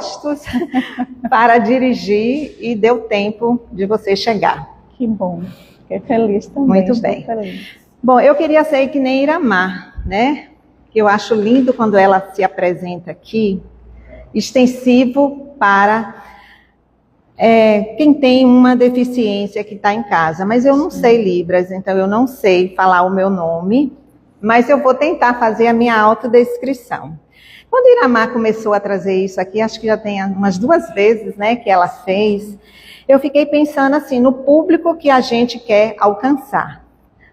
postos para dirigir e deu tempo de você chegar. Que bom. Fiquei feliz também. Muito bem. Feliz. Bom, eu queria ser que nem Iramar, né? Que eu acho lindo quando ela se apresenta aqui, extensivo para quem tem uma deficiência que está em casa. Mas eu não sei Libras, então eu não sei falar o meu nome, mas eu vou tentar fazer a minha autodescrição. Quando Iramar começou a trazer isso aqui, acho que já tem umas 2 vezes, né, que ela fez, eu fiquei pensando assim, no público que a gente quer alcançar.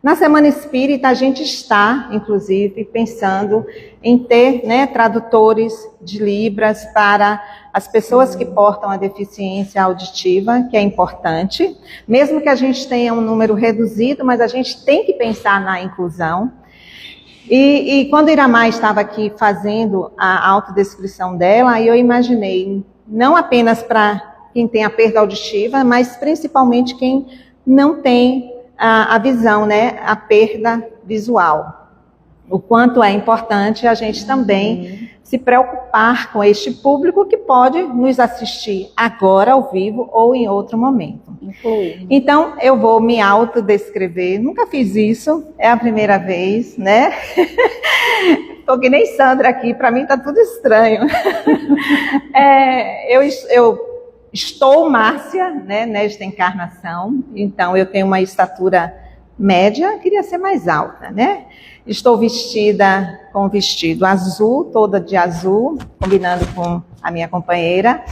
Na Semana Espírita, a gente está, inclusive, pensando em ter, né, tradutores de Libras para as pessoas que portam a deficiência auditiva, que é importante. Mesmo que a gente tenha um número reduzido, mas a gente tem que pensar na inclusão. E quando Iramar estava aqui fazendo a autodescrição dela, eu imaginei, não apenas para quem tem a perda auditiva, mas principalmente quem não tem a visão, né, a perda visual. O quanto é importante a gente também se preocupar com este público que pode nos assistir agora ao vivo ou em outro momento. Então, eu vou me autodescrever. Nunca fiz isso, é a primeira vez, né? Tô que nem Sandra aqui, para mim tá tudo estranho. Eu estou Márcia, né, nesta encarnação, então eu tenho uma estatura média, queria ser mais alta, né? Estou vestida com um vestido azul, toda de azul, combinando com a minha companheira,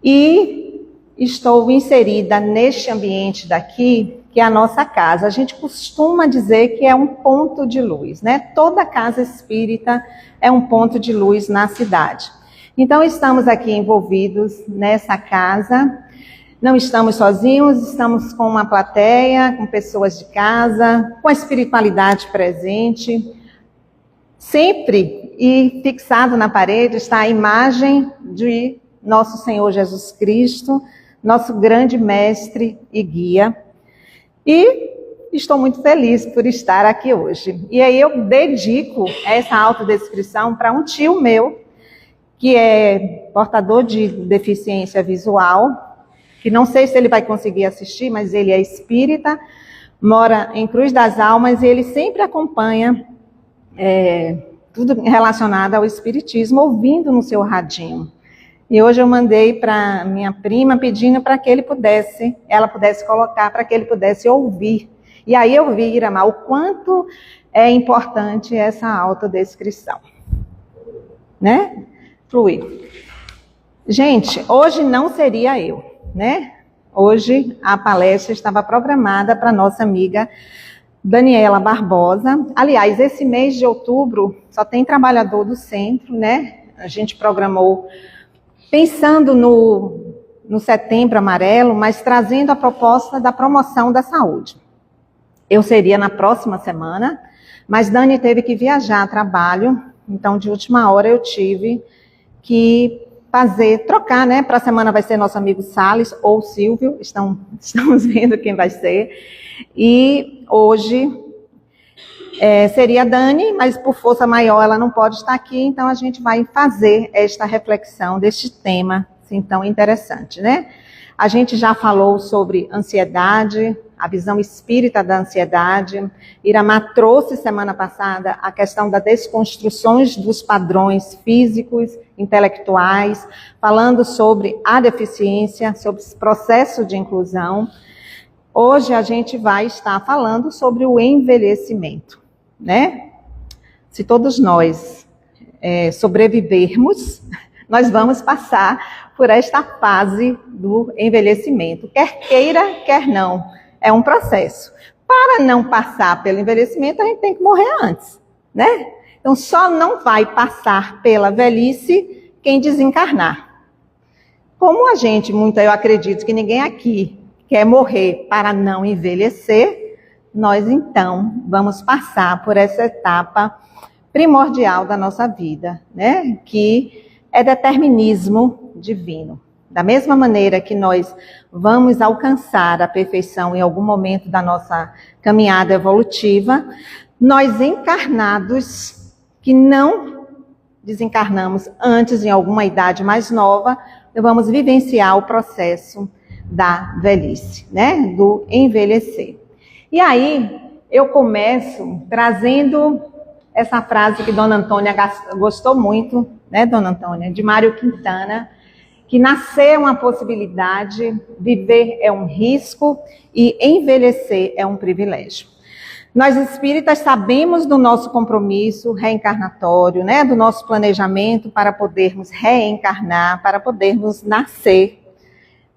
e estou inserida neste ambiente daqui, que é a nossa casa. A gente costuma dizer que é um ponto de luz, né? Toda casa espírita é um ponto de luz na cidade. Então, estamos aqui envolvidos nessa casa, não estamos sozinhos, estamos com uma plateia, com pessoas de casa, com a espiritualidade presente. Sempre e fixado na parede está a imagem de nosso Senhor Jesus Cristo, nosso grande mestre e guia. E estou muito feliz por estar aqui hoje. E aí eu dedico essa autodescrição para um tio meu, que é portador de deficiência visual, que não sei se ele vai conseguir assistir, mas ele é espírita, mora em Cruz das Almas e ele sempre acompanha tudo relacionado ao espiritismo, ouvindo no seu radinho. E hoje eu mandei para minha prima pedindo para que ela pudesse colocar, para que ele pudesse ouvir. E aí eu vi, Iramar, o quanto é importante essa autodescrição. Né? Fluir. Gente, hoje não seria eu, né? Hoje a palestra estava programada para nossa amiga Daniela Barbosa. Aliás, esse mês de outubro só tem trabalhador do centro, né? A gente programou pensando no Setembro Amarelo, mas trazendo a proposta da promoção da saúde. Eu seria na próxima semana, mas Dani teve que viajar a trabalho, então de última hora eu tive que trocar, né? Para a semana vai ser nosso amigo Salles ou Silvio, estamos vendo quem vai ser. E hoje seria a Dani, mas por força maior ela não pode estar aqui, então a gente vai fazer esta reflexão deste tema assim, tão interessante, né? A gente já falou sobre ansiedade, a visão espírita da ansiedade. Iramar trouxe semana passada a questão das desconstruções dos padrões físicos, intelectuais, falando sobre a deficiência, sobre esse processo de inclusão. Hoje a gente vai estar falando sobre o envelhecimento, né? Se todos nós sobrevivermos, nós vamos passar por esta fase do envelhecimento. Quer queira, quer não. É um processo. Para não passar pelo envelhecimento, a gente tem que morrer antes, né? Então, só não vai passar pela velhice quem desencarnar. Como eu acredito que ninguém aqui quer morrer para não envelhecer, nós então vamos passar por essa etapa primordial da nossa vida, né? Que é determinismo divino. Da mesma maneira que nós vamos alcançar a perfeição em algum momento da nossa caminhada evolutiva, nós encarnados que não desencarnamos antes, em alguma idade mais nova, vamos vivenciar o processo da velhice, né? Do envelhecer. E aí, eu começo trazendo essa frase que Dona Antônia gostou muito, né, Dona Antônia, de Mário Quintana, que nascer é uma possibilidade, viver é um risco e envelhecer é um privilégio. Nós espíritas sabemos do nosso compromisso reencarnatório, né, do nosso planejamento para podermos reencarnar, para podermos nascer,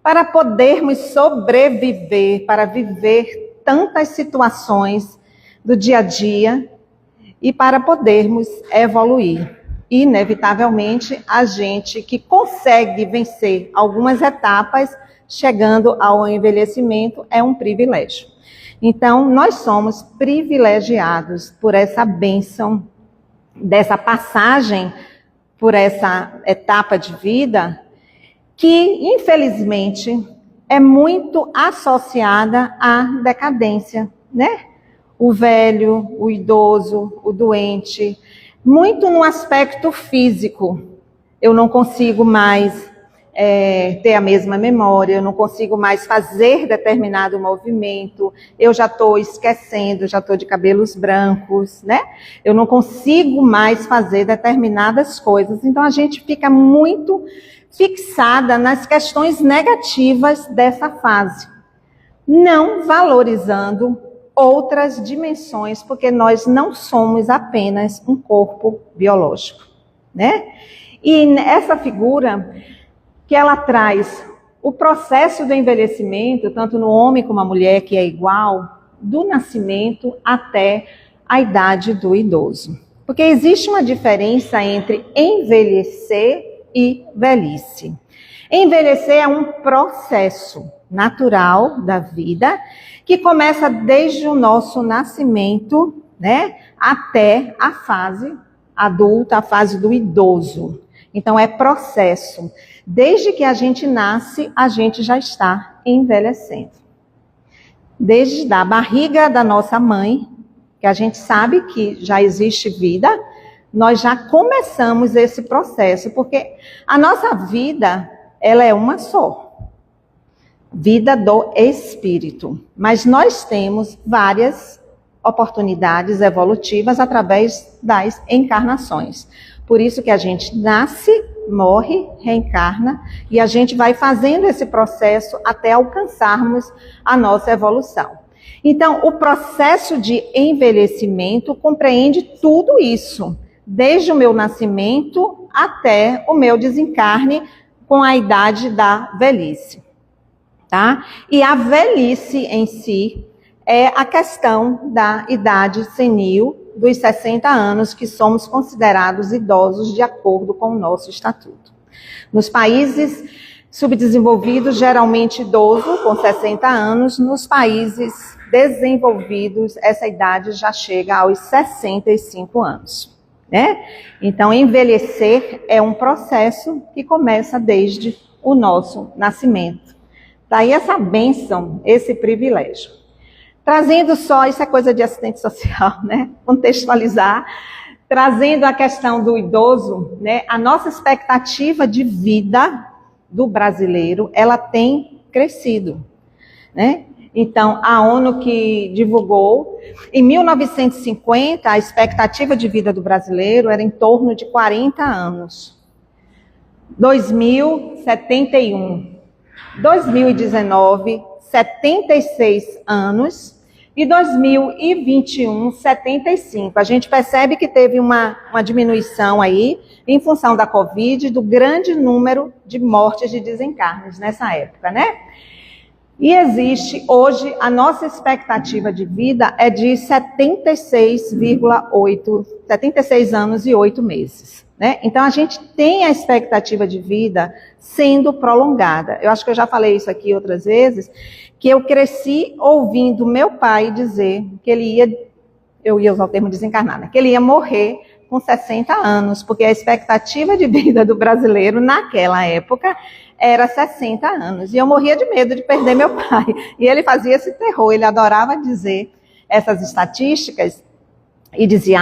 para podermos sobreviver, para viver tantas situações do dia a dia e para podermos evoluir. Inevitavelmente, a gente que consegue vencer algumas etapas, chegando ao envelhecimento, é um privilégio. Então, nós somos privilegiados por essa bênção, dessa passagem por essa etapa de vida, que, infelizmente, é muito associada à decadência, né? O velho, o idoso, o doente, muito no aspecto físico. Eu não consigo mais ter a mesma memória, eu não consigo mais fazer determinado movimento, eu já estou esquecendo, já estou de cabelos brancos, né? Eu não consigo mais fazer determinadas coisas. Então a gente fica muito fixada nas questões negativas dessa fase, não valorizando outras dimensões, porque nós não somos apenas um corpo biológico, né? E essa figura que ela traz o processo do envelhecimento, tanto no homem como na mulher, que é igual, do nascimento até a idade do idoso. Porque existe uma diferença entre envelhecer e velhice. Envelhecer é um processo natural da vida que começa desde o nosso nascimento, né, até a fase adulta, a fase do idoso. Então é processo. Desde que a gente nasce, a gente já está envelhecendo. Desde a barriga da nossa mãe, que a gente sabe que já existe vida, nós já começamos esse processo, porque a nossa vida, ela é uma só. Vida do espírito. Mas nós temos várias oportunidades evolutivas através das encarnações. Por isso que a gente nasce, morre, reencarna, e a gente vai fazendo esse processo até alcançarmos a nossa evolução. Então, o processo de envelhecimento compreende tudo isso, desde o meu nascimento até o meu desencarne com a idade da velhice, tá? E a velhice em si é a questão da idade senil, dos 60 anos, que somos considerados idosos de acordo com o nosso estatuto. Nos países subdesenvolvidos, geralmente idoso com 60 anos, nos países desenvolvidos, essa idade já chega aos 65 anos, né? Então, envelhecer é um processo que começa desde o nosso nascimento. Daí essa bênção, esse privilégio. Trazendo só, isso é coisa de assistente social, né? Contextualizar, trazendo a questão do idoso, né? A nossa expectativa de vida do brasileiro, ela tem crescido, né? Então, a ONU que divulgou, em 1950, a expectativa de vida do brasileiro era em torno de 40 anos. 2071. 2019, 76 anos. E 2021, 75. A gente percebe que teve uma diminuição aí, em função da Covid, do grande número de mortes de desencarnes nessa época, né? E existe, hoje, a nossa expectativa de vida é de 76 anos e 8 meses, né? Então, a gente tem a expectativa de vida sendo prolongada. Eu acho que eu já falei isso aqui outras vezes, que eu cresci ouvindo meu pai dizer que ele ia, eu ia usar o termo desencarnar, né? Que ele ia morrer com 60 anos, porque a expectativa de vida do brasileiro naquela época era 60 anos. E eu morria de medo de perder meu pai. E ele fazia esse terror, ele adorava dizer essas estatísticas. E dizia,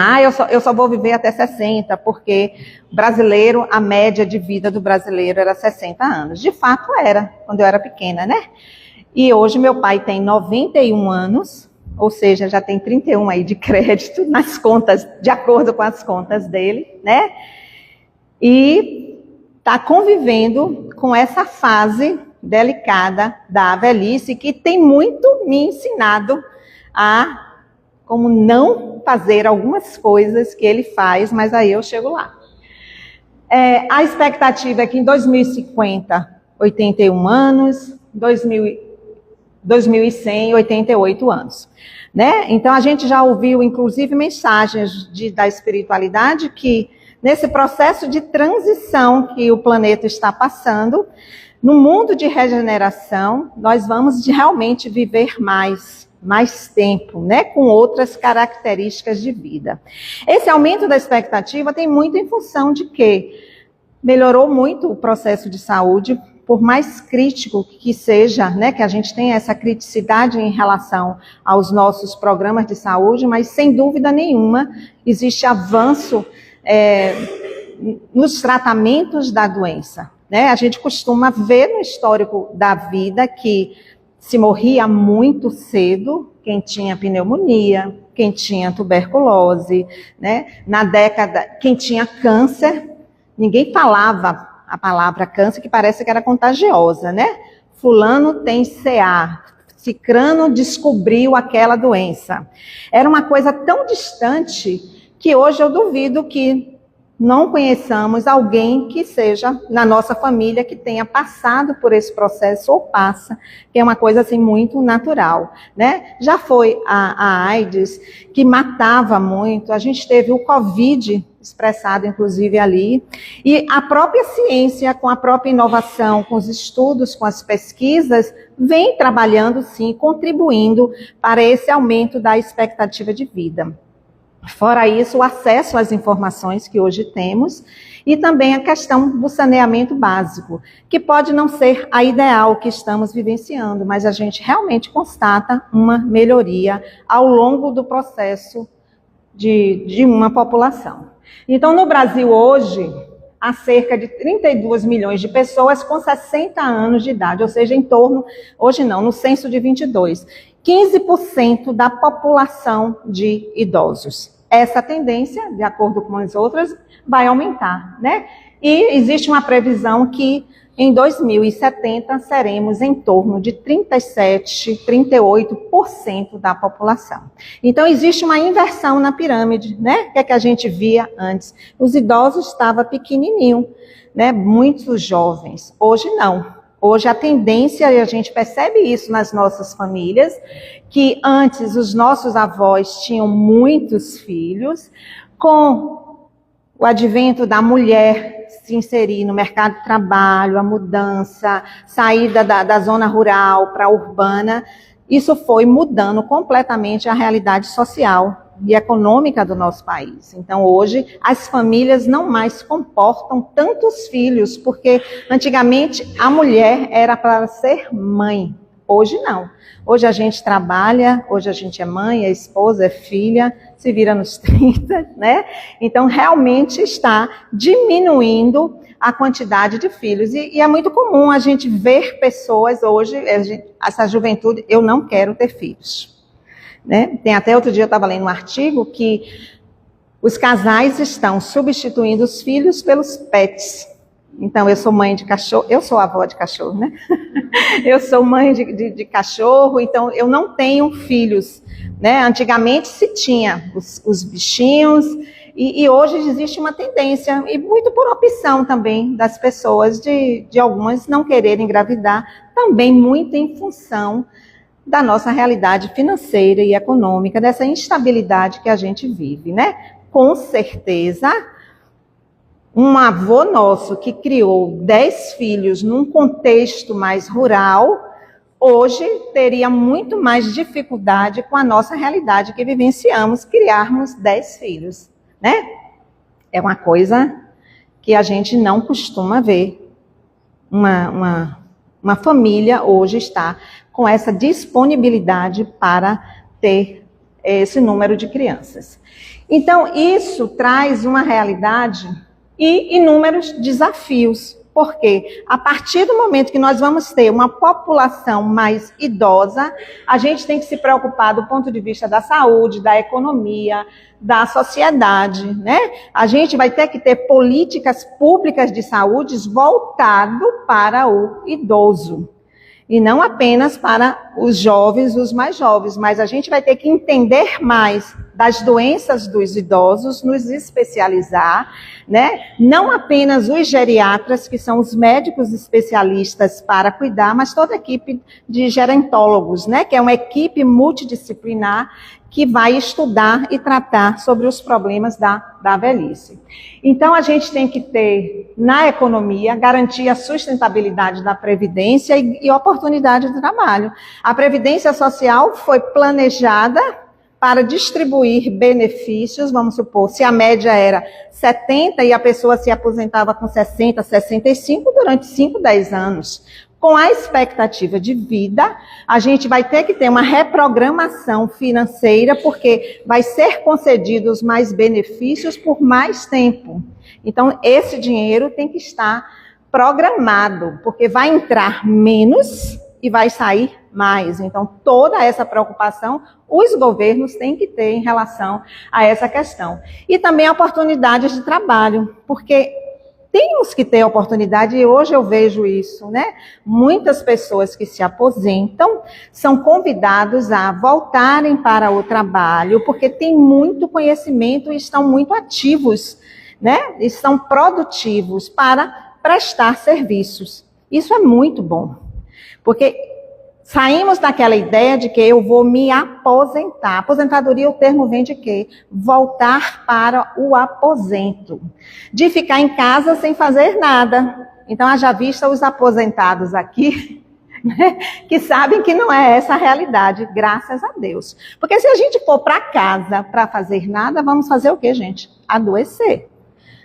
eu só vou viver até 60, porque brasileiro, a média de vida do brasileiro era 60 anos. De fato era, quando eu era pequena, né? E hoje meu pai tem 91 anos, ou seja, já tem 31 aí de crédito nas contas, de acordo com as contas dele, né? E está convivendo com essa fase delicada da velhice, que tem muito me ensinado a como não fazer algumas coisas que ele faz, mas aí eu chego lá. A expectativa é que em 2050, 81 anos, 2100, 88 anos. Né? Então a gente já ouviu, inclusive, mensagens da espiritualidade que nesse processo de transição que o planeta está passando, no mundo de regeneração, nós vamos realmente viver mais tempo, né, com outras características de vida. Esse aumento da expectativa tem muito em função de que melhorou muito o processo de saúde, por mais crítico que seja, né, que a gente tenha essa criticidade em relação aos nossos programas de saúde, mas sem dúvida nenhuma existe avanço nos tratamentos da doença. Né? A gente costuma ver no histórico da vida que se morria muito cedo, quem tinha pneumonia, quem tinha tuberculose, né? Na década, quem tinha câncer, ninguém falava a palavra câncer, que parece que era contagiosa, né? Fulano tem CA, cicrano descobriu aquela doença. Era uma coisa tão distante que hoje eu duvido que não conheçamos alguém que seja na nossa família que tenha passado por esse processo ou passa, que é uma coisa assim muito natural, né? Já foi a AIDS, que matava muito, a gente teve o Covid expressado inclusive ali, e a própria ciência, com a própria inovação, com os estudos, com as pesquisas, vem trabalhando sim, contribuindo para esse aumento da expectativa de vida. Fora isso, o acesso às informações que hoje temos e também a questão do saneamento básico, que pode não ser a ideal que estamos vivenciando, mas a gente realmente constata uma melhoria ao longo do processo de uma população. Então, no Brasil hoje, há cerca de 32 milhões de pessoas com 60 anos de idade, ou seja, em torno, hoje não, no censo de 22, 15% da população de idosos. Essa tendência, de acordo com as outras, vai aumentar, né? E existe uma previsão que em 2070 seremos em torno de 37%, 38% da população. Então existe uma inversão na pirâmide, né? Que é que a gente via antes. Os idosos estavam pequenininho, né? Muitos jovens. Hoje não. Hoje a tendência, e a gente percebe isso nas nossas famílias, que antes os nossos avós tinham muitos filhos, com o advento da mulher se inserir no mercado de trabalho, a mudança, saída da zona rural para a urbana, isso foi mudando completamente a realidade social e econômica do nosso país. Então, hoje, as famílias não mais comportam tantos filhos, porque antigamente a mulher era para ser mãe. Hoje não. Hoje a gente trabalha, hoje a gente é mãe, é esposa, é filha, se vira nos 30, né? Então, realmente está diminuindo a quantidade de filhos. E é muito comum a gente ver pessoas hoje, essa juventude, eu não quero ter filhos. Né? Tem até outro dia eu estava lendo um artigo que os casais estão substituindo os filhos pelos pets. Então, eu sou mãe de cachorro, eu sou avó de cachorro, né? Eu sou mãe de cachorro, então eu não tenho filhos. Né? Antigamente se tinha os bichinhos, e hoje existe uma tendência, e muito por opção também das pessoas, de algumas não quererem engravidar, também muito em função da nossa realidade financeira e econômica, dessa instabilidade que a gente vive, né? Com certeza, um avô nosso que criou 10 filhos num contexto mais rural, hoje teria muito mais dificuldade com a nossa realidade que vivenciamos, criarmos 10 filhos, né? É uma coisa que a gente não costuma ver. Uma família hoje está com essa disponibilidade para ter esse número de crianças. Então, isso traz uma realidade e inúmeros desafios, porque a partir do momento que nós vamos ter uma população mais idosa, a gente tem que se preocupar do ponto de vista da saúde, da economia, da sociedade, né? A gente vai ter que ter políticas públicas de saúde voltado para o idoso. E não apenas para os jovens, os mais jovens, mas a gente vai ter que entender mais das doenças dos idosos, nos especializar, né? Não apenas os geriatras, que são os médicos especialistas para cuidar, mas toda a equipe de gerontólogos, né? Que é uma equipe multidisciplinar que vai estudar e tratar sobre os problemas da velhice. Então, a gente tem que ter, na economia, garantir a sustentabilidade da Previdência e oportunidade de trabalho. A Previdência Social foi planejada para distribuir benefícios, vamos supor, se a média era 70 e a pessoa se aposentava com 60, 65 durante 5, 10 anos. Com a expectativa de vida, a gente vai ter que ter uma reprogramação financeira, porque vai ser concedidos mais benefícios por mais tempo. Então, esse dinheiro tem que estar programado, porque vai entrar menos e vai sair mais. Então, toda essa preocupação os governos têm que ter em relação a essa questão. E também oportunidades de trabalho, porque temos que ter oportunidade, e hoje eu vejo isso, né? Muitas pessoas que se aposentam são convidados a voltarem para o trabalho, porque têm muito conhecimento e estão muito ativos, né? Estão produtivos para prestar serviços. Isso é muito bom, porque saímos daquela ideia de que eu vou me aposentar. Aposentadoria, o termo vem de quê? Voltar para o aposento. De ficar em casa sem fazer nada. Então, haja vista os aposentados aqui, né, que sabem que não é essa a realidade, graças a Deus. Porque se a gente for para casa para fazer nada, vamos fazer o quê, gente? Adoecer.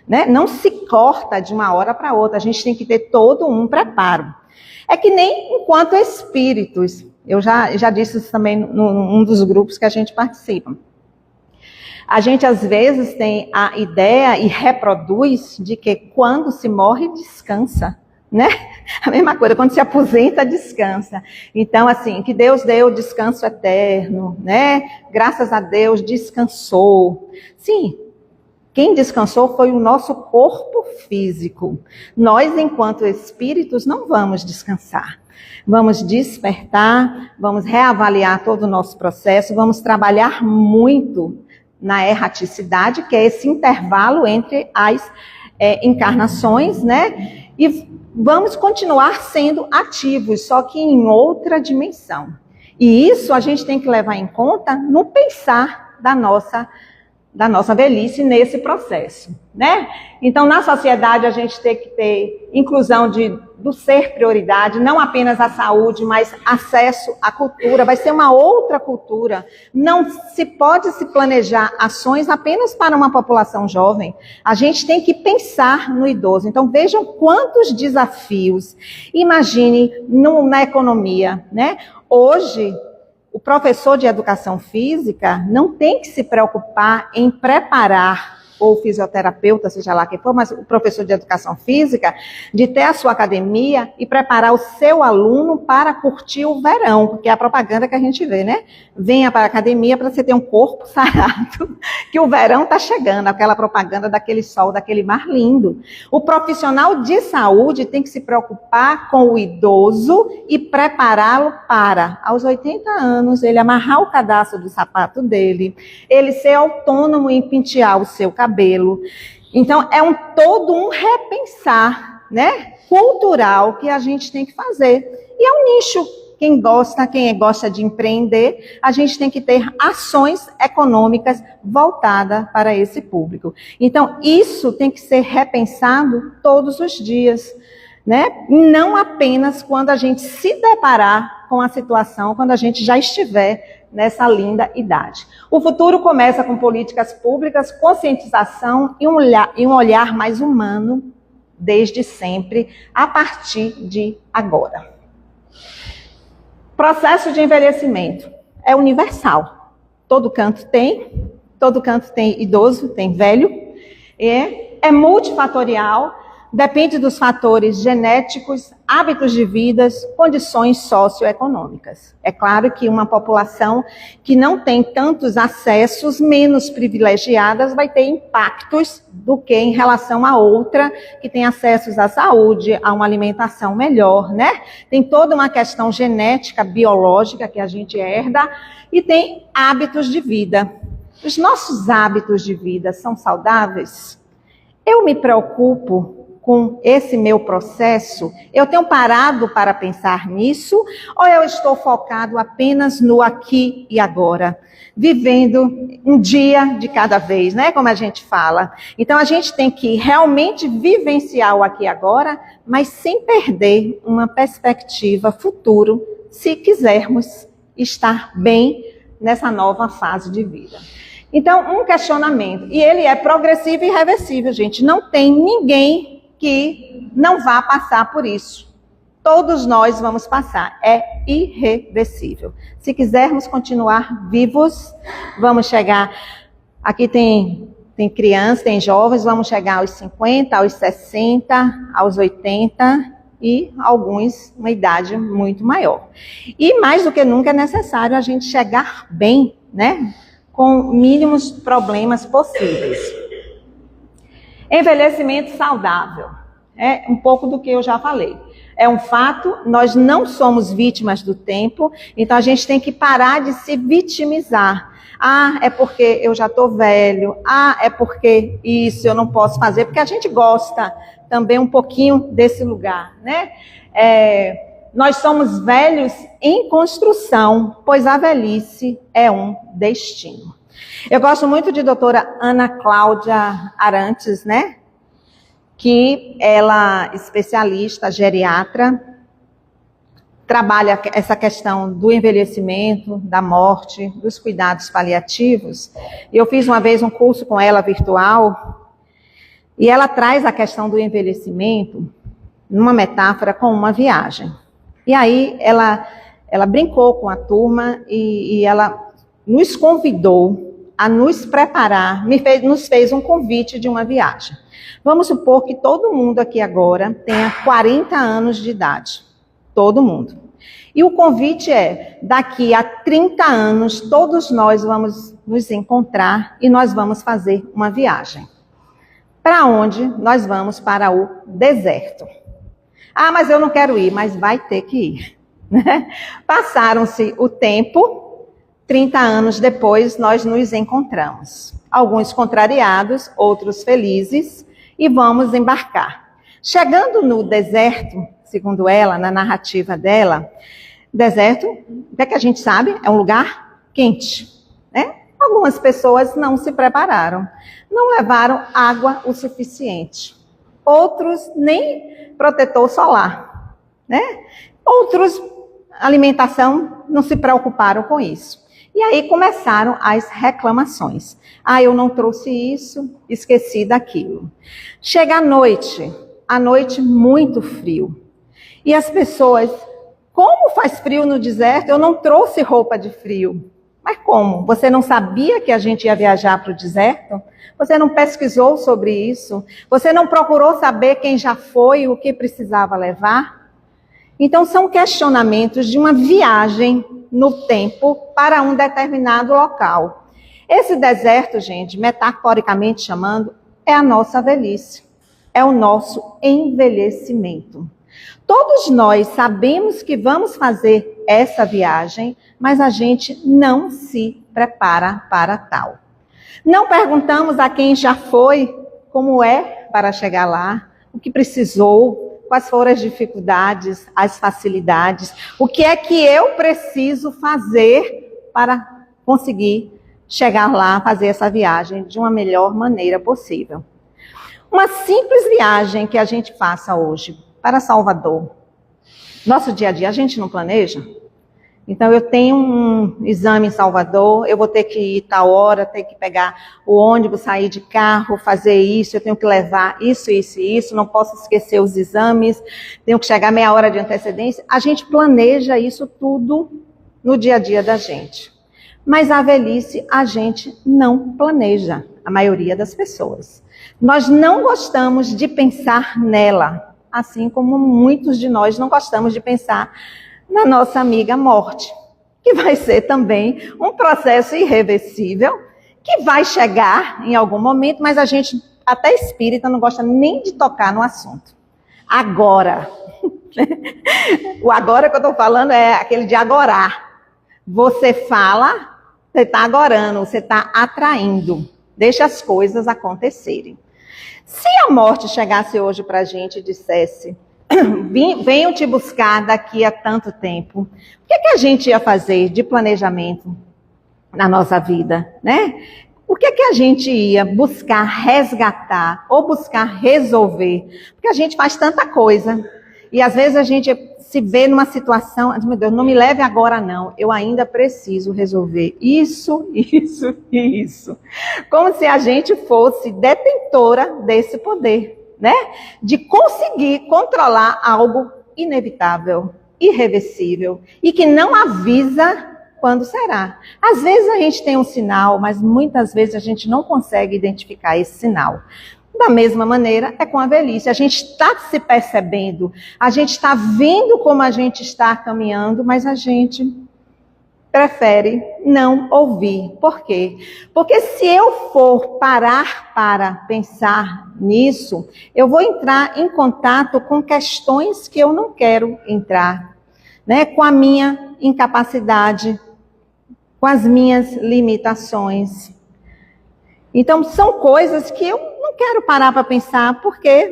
Né? Não se corta de uma hora para outra, a gente tem que ter todo um preparo. É que nem enquanto espíritos, eu já disse isso também num dos grupos que a gente participa. A gente às vezes tem a ideia e reproduz de que quando se morre, descansa, né? A mesma coisa, quando se aposenta, descansa. Então, assim, que Deus deu descanso eterno, né? Graças a Deus, descansou. Sim. Quem descansou foi o nosso corpo físico. Nós, enquanto espíritos, não vamos descansar. Vamos despertar, vamos reavaliar todo o nosso processo, vamos trabalhar muito na erraticidade, que é esse intervalo entre as encarnações, né? E vamos continuar sendo ativos, só que em outra dimensão. E isso a gente tem que levar em conta no pensar da nossa velhice nesse processo, né? Então, na sociedade, a gente tem que ter inclusão do ser prioridade, não apenas a saúde, mas acesso à cultura. Vai ser uma outra cultura. Não se pode se planejar ações apenas para uma população jovem. A gente tem que pensar no idoso. Então, vejam quantos desafios. Imagine na economia, né? Hoje, o professor de educação física não tem que se preocupar em preparar, ou fisioterapeuta, seja lá quem for, mas o professor de educação física, de ter a sua academia e preparar o seu aluno para curtir o verão, porque é a propaganda que a gente vê, né? Venha para a academia para você ter um corpo sarado, que o verão está chegando, aquela propaganda daquele sol, daquele mar lindo. O profissional de saúde tem que se preocupar com o idoso e prepará-lo para, aos 80 anos, ele amarrar o cadastro do sapato dele, ele ser autônomo em pentear o seu cabelo. Então, é todo um repensar, né, cultural que a gente tem que fazer. E é um nicho. Quem gosta de empreender, a gente tem que ter ações econômicas voltadas para esse público. Então, isso tem que ser repensado todos os dias, né? Não apenas quando a gente se deparar com a situação, quando a gente já estiver nessa linda idade. O futuro começa com políticas públicas, conscientização e um olhar mais humano desde sempre, a partir de agora. Processo de envelhecimento é universal. todo canto tem idoso, tem velho, é multifatorial, depende dos fatores genéticos, hábitos de vida, condições socioeconômicas. É claro que uma população que não tem tantos acessos, menos privilegiadas, vai ter impactos do que em relação a outra que tem acessos à saúde, a uma alimentação melhor, né? Tem toda uma questão genética, biológica que a gente herda e tem hábitos de vida. Os nossos hábitos de vida são saudáveis? Eu me preocupo com esse meu processo? Eu tenho parado para pensar nisso? Ou eu estou focado apenas no aqui e agora? Vivendo um dia de cada vez, né? Como a gente fala. Então a gente tem que realmente vivenciar o aqui e agora, mas sem perder uma perspectiva futuro, se quisermos estar bem nessa nova fase de vida. Então, um questionamento. E ele é progressivo e irreversível, gente. Não tem ninguém que não vá passar por isso. Todos nós vamos passar. É irreversível. Se quisermos continuar vivos, vamos chegar... Aqui tem crianças, tem jovens, vamos chegar aos 50, aos 60, aos 80 e alguns uma idade muito maior. E mais do que nunca é necessário a gente chegar bem, né? Com mínimos problemas possíveis. Envelhecimento saudável. É um pouco do que eu já falei. É um fato, nós não somos vítimas do tempo, então a gente tem que parar de se vitimizar. Ah, é porque eu já estou velho. Ah, é porque isso eu não posso fazer. Porque a gente gosta também um pouquinho desse lugar, né? Nós somos velhos em construção, pois a velhice é um destino. Eu gosto muito de doutora Ana Cláudia Arantes, né? Que ela, especialista, geriatra, trabalha essa questão do envelhecimento, da morte, dos cuidados paliativos. Eu fiz uma vez um curso com ela virtual, e ela traz a questão do envelhecimento numa metáfora com uma viagem. E aí ela brincou com a turma e ela nos convidou a nos preparar, nos fez um convite de uma viagem. Vamos supor que todo mundo aqui agora tenha 40 anos de idade. Todo mundo. E o convite é, daqui a 30 anos, todos nós vamos nos encontrar e nós vamos fazer uma viagem. Para onde? Nós vamos para o deserto. Ah, mas eu não quero ir, mas vai ter que ir. Né? Passaram-se o tempo... 30 anos depois, nós nos encontramos. Alguns contrariados, outros felizes, e vamos embarcar. Chegando no deserto, segundo ela, na narrativa dela, deserto, o que é que a gente sabe? É um lugar quente, né? Algumas pessoas não se prepararam, não levaram água o suficiente. Outros nem protetor solar, né? Outros, alimentação, não se preocuparam com isso. E aí começaram as reclamações. Ah, eu não trouxe isso, esqueci daquilo. Chega à noite muito frio. E as pessoas, como faz frio no deserto? Eu não trouxe roupa de frio. Mas como? Você não sabia que a gente ia viajar para o deserto? Você não pesquisou sobre isso? Você não procurou saber quem já foi e o que precisava levar? Então são questionamentos de uma viagem no tempo para um determinado local. Esse deserto, gente, metaforicamente chamando, é a nossa velhice. É o nosso envelhecimento. Todos nós sabemos que vamos fazer essa viagem, mas a gente não se prepara para tal. Não perguntamos a quem já foi como é para chegar lá, o que precisou, quais foram as dificuldades, as facilidades, o que é que eu preciso fazer para conseguir chegar lá, fazer essa viagem de uma melhor maneira possível. Uma simples viagem que a gente faça hoje para Salvador. Nosso dia a dia a gente não planeja? Então eu tenho um exame em Salvador, eu vou ter que ir tal hora, ter que pegar o ônibus, sair de carro, fazer isso, eu tenho que levar isso, isso e isso, não posso esquecer os exames, tenho que chegar meia hora de antecedência. A gente planeja isso tudo no dia a dia da gente. Mas a velhice a gente não planeja, a maioria das pessoas. Nós não gostamos de pensar nela, assim como muitos de nós não gostamos de pensar na nossa amiga morte, que vai ser também um processo irreversível, que vai chegar em algum momento, mas a gente, até espírita, não gosta nem de tocar no assunto. Agora, o agora que eu estou falando é aquele de agorar. Você fala, você está agorando, você está atraindo. Deixa as coisas acontecerem. Se a morte chegasse hoje para a gente e dissesse, venham te buscar daqui a tanto tempo, o que a gente ia fazer de planejamento na nossa vida, né? O que a gente ia buscar resgatar ou buscar resolver? Porque a gente faz tanta coisa e às vezes a gente se vê numa situação, meu Deus, não me leve agora não, eu ainda preciso resolver isso, isso e isso. Como se a gente fosse detentora desse poder, né? De conseguir controlar algo inevitável, irreversível e que não avisa quando será. Às vezes a gente tem um sinal, mas muitas vezes a gente não consegue identificar esse sinal. Da mesma maneira, é com a velhice. A gente está se percebendo, a gente está vendo como a gente está caminhando, mas a gente prefere não ouvir. Por quê? Porque se eu for parar para pensar nisso, eu vou entrar em contato com questões que eu não quero entrar, né? Com a minha incapacidade, com as minhas limitações. Então, são coisas que eu não quero parar para pensar porque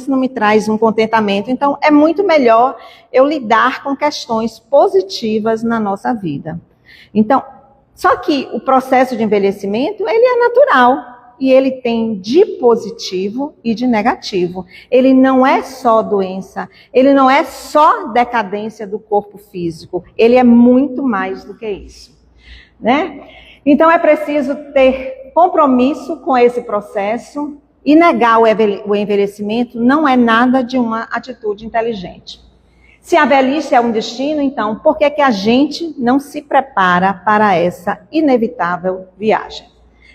não me traz um contentamento. Então, é muito melhor eu lidar com questões positivas na nossa vida. Então, só que o processo de envelhecimento, ele é natural e ele tem de positivo e de negativo. Ele não é só doença, ele não é só decadência do corpo físico, ele é muito mais do que isso, né? Então, é preciso ter compromisso com esse processo e negar o envelhecimento não é nada de uma atitude inteligente. Se a velhice é um destino, então, por que a gente não se prepara para essa inevitável viagem?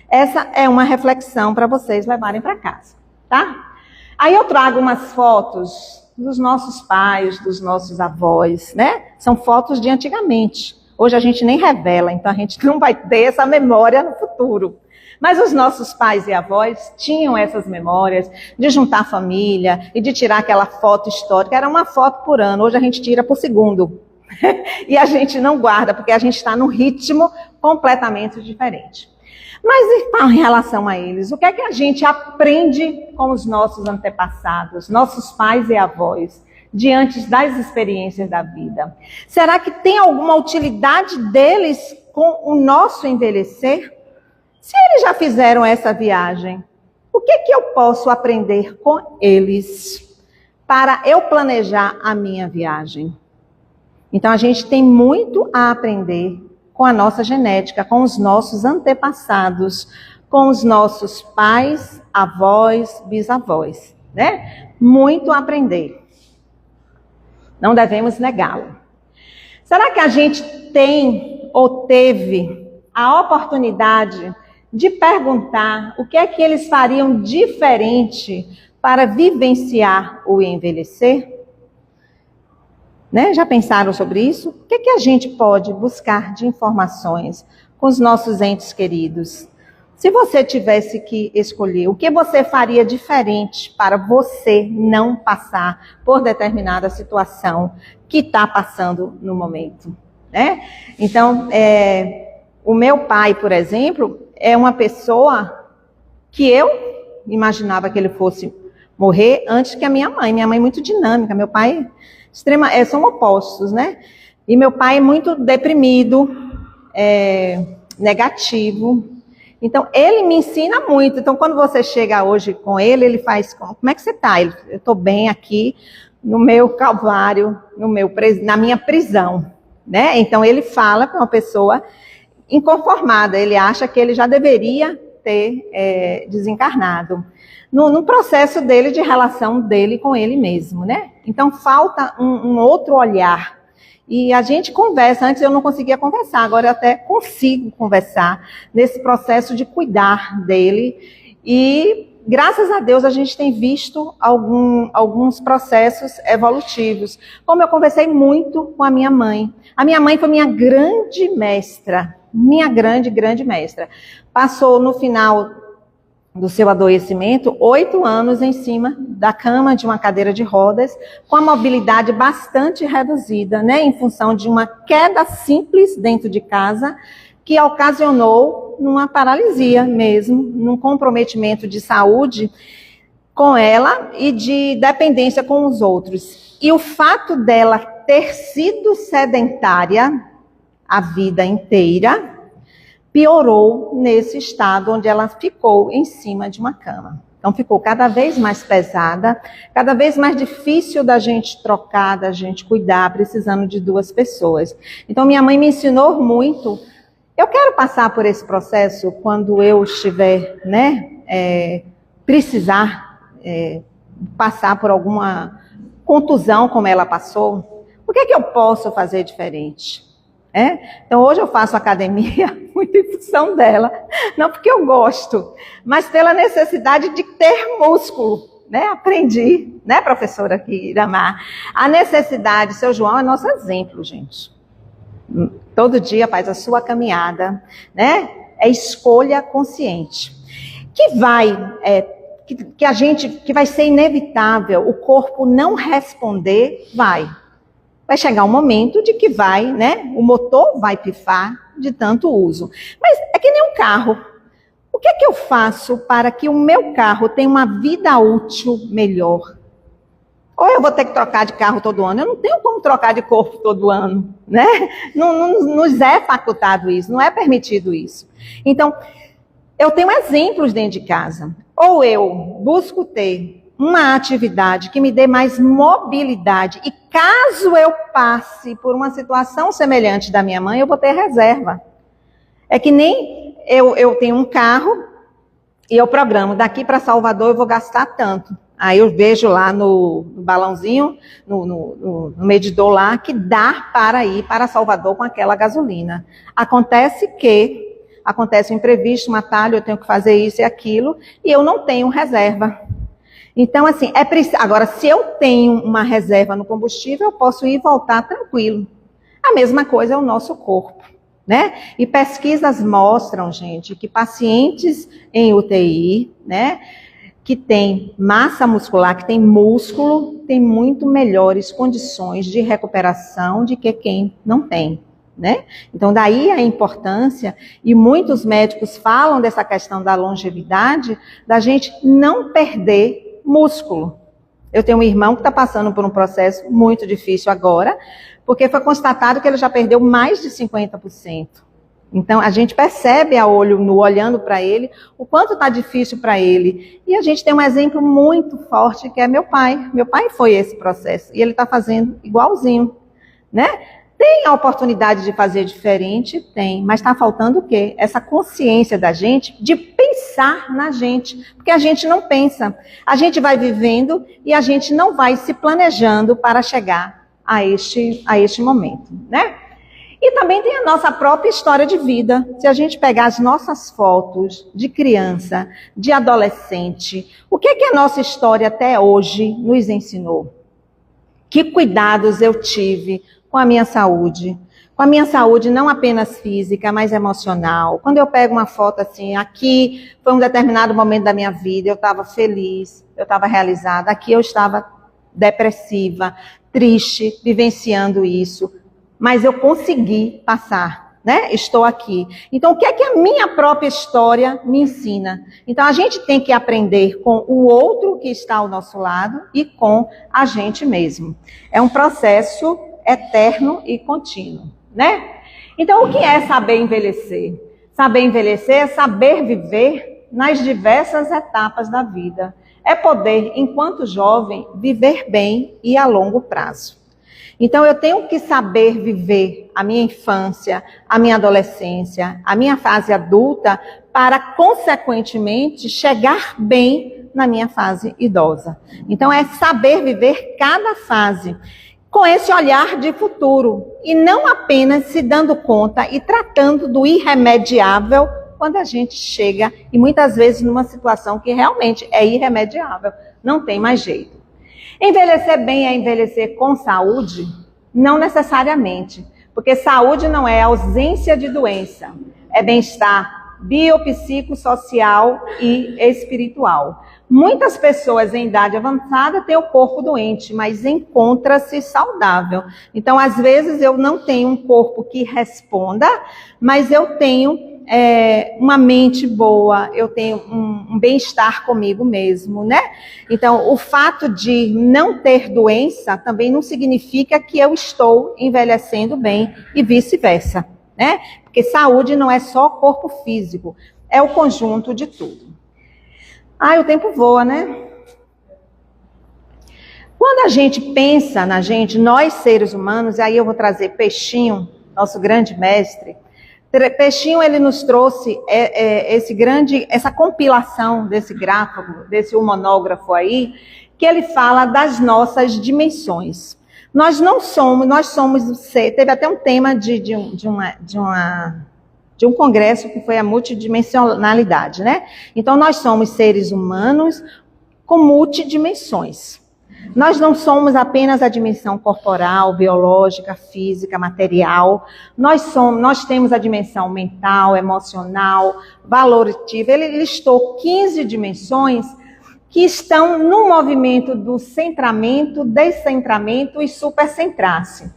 Essa é uma reflexão para vocês levarem para casa, tá? Aí eu trago umas fotos dos nossos pais, dos nossos avós, né? São fotos de antigamente. Hoje a gente nem revela, então a gente não vai ter essa memória no futuro. Mas os nossos pais e avós tinham essas memórias de juntar família e de tirar aquela foto histórica. Era uma foto por ano, hoje a gente tira por segundo. E a gente não guarda, porque a gente está num ritmo completamente diferente. Mas em relação a eles, o que é que a gente aprende com os nossos antepassados, nossos pais e avós, diante das experiências da vida? Será que tem alguma utilidade deles com o nosso envelhecer? Se eles já fizeram essa viagem, o que eu posso aprender com eles para eu planejar a minha viagem? Então a gente tem muito a aprender com a nossa genética, com os nossos antepassados, com os nossos pais, avós, bisavós, né? Muito a aprender. Não devemos negá-lo. Será que a gente tem ou teve a oportunidade de perguntar o que é que eles fariam diferente para vivenciar o envelhecer? Né? Já pensaram sobre isso? O que é que a gente pode buscar de informações com os nossos entes queridos? Se você tivesse que escolher, o que você faria diferente para você não passar por determinada situação que está passando no momento, né? Então, o meu pai, por exemplo, é uma pessoa que eu imaginava que ele fosse morrer antes que a minha mãe. Minha mãe é muito dinâmica, meu pai são opostos, né? E meu pai é muito deprimido, negativo. Então, ele me ensina muito. Então, quando você chega hoje com ele, ele faz, como é que você está? Eu estou bem aqui no meu calvário, na minha prisão, né? Então, ele fala para uma pessoa inconformada. Ele acha que ele já deveria ter desencarnado. No processo dele, de relação dele com ele mesmo, né? Então, falta um outro olhar. E a gente conversa, antes eu não conseguia conversar, agora eu até consigo conversar nesse processo de cuidar dele. E graças a Deus a gente tem visto alguns processos evolutivos. Como eu conversei muito com a minha mãe. A minha mãe foi minha grande mestra, minha grande mestra. Passou no final do seu adoecimento, 8 anos em cima da cama de uma cadeira de rodas, com a mobilidade bastante reduzida, né, em função de uma queda simples dentro de casa, que ocasionou numa paralisia mesmo, num comprometimento de saúde com ela e de dependência com os outros. E o fato dela ter sido sedentária a vida inteira, piorou nesse estado onde ela ficou em cima de uma cama. Então ficou cada vez mais pesada, cada vez mais difícil da gente trocar, da gente cuidar, precisando de 2 pessoas. Então minha mãe me ensinou muito. Eu quero passar por esse processo quando eu estiver, precisar passar por alguma contusão como ela passou. O que é que eu posso fazer diferente? Então hoje eu faço academia muito em função dela, não porque eu gosto, mas pela necessidade de ter músculo, né? Aprendi, né, professora aqui, Iramar, a necessidade. Seu João é nosso exemplo, gente. Todo dia faz a sua caminhada, né? É escolha consciente. Que vai ser inevitável o corpo não responder, vai chegar um momento de que o motor vai pifar de tanto uso. Mas é que nem um carro. O que é que eu faço para que o meu carro tenha uma vida útil melhor? Ou eu vou ter que trocar de carro todo ano? Eu não tenho como trocar de corpo todo ano, né? Não nos é facultado isso, não é permitido isso. Então, eu tenho exemplos dentro de casa. Ou eu busco ter uma atividade que me dê mais mobilidade. E caso eu passe por uma situação semelhante da minha mãe, eu vou ter reserva. É que nem eu tenho um carro e eu programo, daqui para Salvador eu vou gastar tanto. Aí eu vejo lá no balãozinho, no medidor lá, que dá para ir para Salvador com aquela gasolina. Acontece um imprevisto, um atalho, eu tenho que fazer isso e aquilo, e eu não tenho reserva. Então, assim, agora, se eu tenho uma reserva no combustível, eu posso ir e voltar tranquilo. A mesma coisa é o nosso corpo, né? E pesquisas mostram, gente, que pacientes em UTI, né, que tem massa muscular, que tem músculo, tem muito melhores condições de recuperação do que quem não tem, né? Então, daí a importância, e muitos médicos falam dessa questão da longevidade, da gente não perder músculo. Eu tenho um irmão que está passando por um processo muito difícil agora, porque foi constatado que ele já perdeu mais de 50%. Então, a gente percebe a olho nu, olhando para ele, o quanto está difícil para ele. E a gente tem um exemplo muito forte, que é meu pai. Meu pai foi esse processo, e ele está fazendo igualzinho, né? Tem a oportunidade de fazer diferente? Tem, mas está faltando o quê? Essa consciência da gente de pensar na gente, porque a gente não pensa. A gente vai vivendo e a gente não vai se planejando para chegar a este momento, né? E também tem a nossa própria história de vida. Se a gente pegar as nossas fotos de criança, de adolescente, o que a nossa história até hoje nos ensinou? Que cuidados eu tive com a minha saúde não apenas física, mas emocional. Quando eu pego uma foto assim, aqui foi um determinado momento da minha vida, eu estava feliz, eu estava realizada, aqui eu estava depressiva, triste, vivenciando isso, mas eu consegui passar, né? Estou aqui. Então, o que é que a minha própria história me ensina? Então, a gente tem que aprender com o outro que está ao nosso lado e com a gente mesmo. É um processo eterno e contínuo, né? Então, o que é saber envelhecer? Saber envelhecer é saber viver nas diversas etapas da vida. É poder, enquanto jovem, viver bem e a longo prazo. Então, eu tenho que saber viver a minha infância, a minha adolescência, a minha fase adulta, para, consequentemente, chegar bem na minha fase idosa. Então, é saber viver cada fase. com esse olhar de futuro e não apenas se dando conta e tratando do irremediável quando a gente chega e muitas vezes numa situação que realmente é irremediável, não tem mais jeito. Envelhecer bem é envelhecer com saúde? Não necessariamente, porque saúde não é ausência de doença, é bem-estar biopsicossocial e espiritual. Muitas pessoas em idade avançada têm o corpo doente, mas encontra-se saudável. Então, às vezes, eu não tenho um corpo que responda, mas eu tenho uma mente boa, eu tenho um bem-estar comigo mesmo, né? Então, o fato de não ter doença também não significa que eu estou envelhecendo bem e vice-versa, né? Porque saúde não é só corpo físico, é o conjunto de tudo. O tempo voa, né? Quando a gente pensa na gente, nós seres humanos, e aí eu vou trazer Peixinho, nosso grande mestre. Peixinho, ele nos trouxe essa compilação desse gráfico, desse monógrafo aí, que ele fala das nossas dimensões. Nós somos, teve até um tema de um congresso que foi a multidimensionalidade, né? Então, nós somos seres humanos com multidimensões. Nós não somos apenas a dimensão corporal, biológica, física, material. Nós temos a dimensão mental, emocional, valorativa. Ele listou 15 dimensões que estão no movimento do centramento, descentramento e supercentrar-se.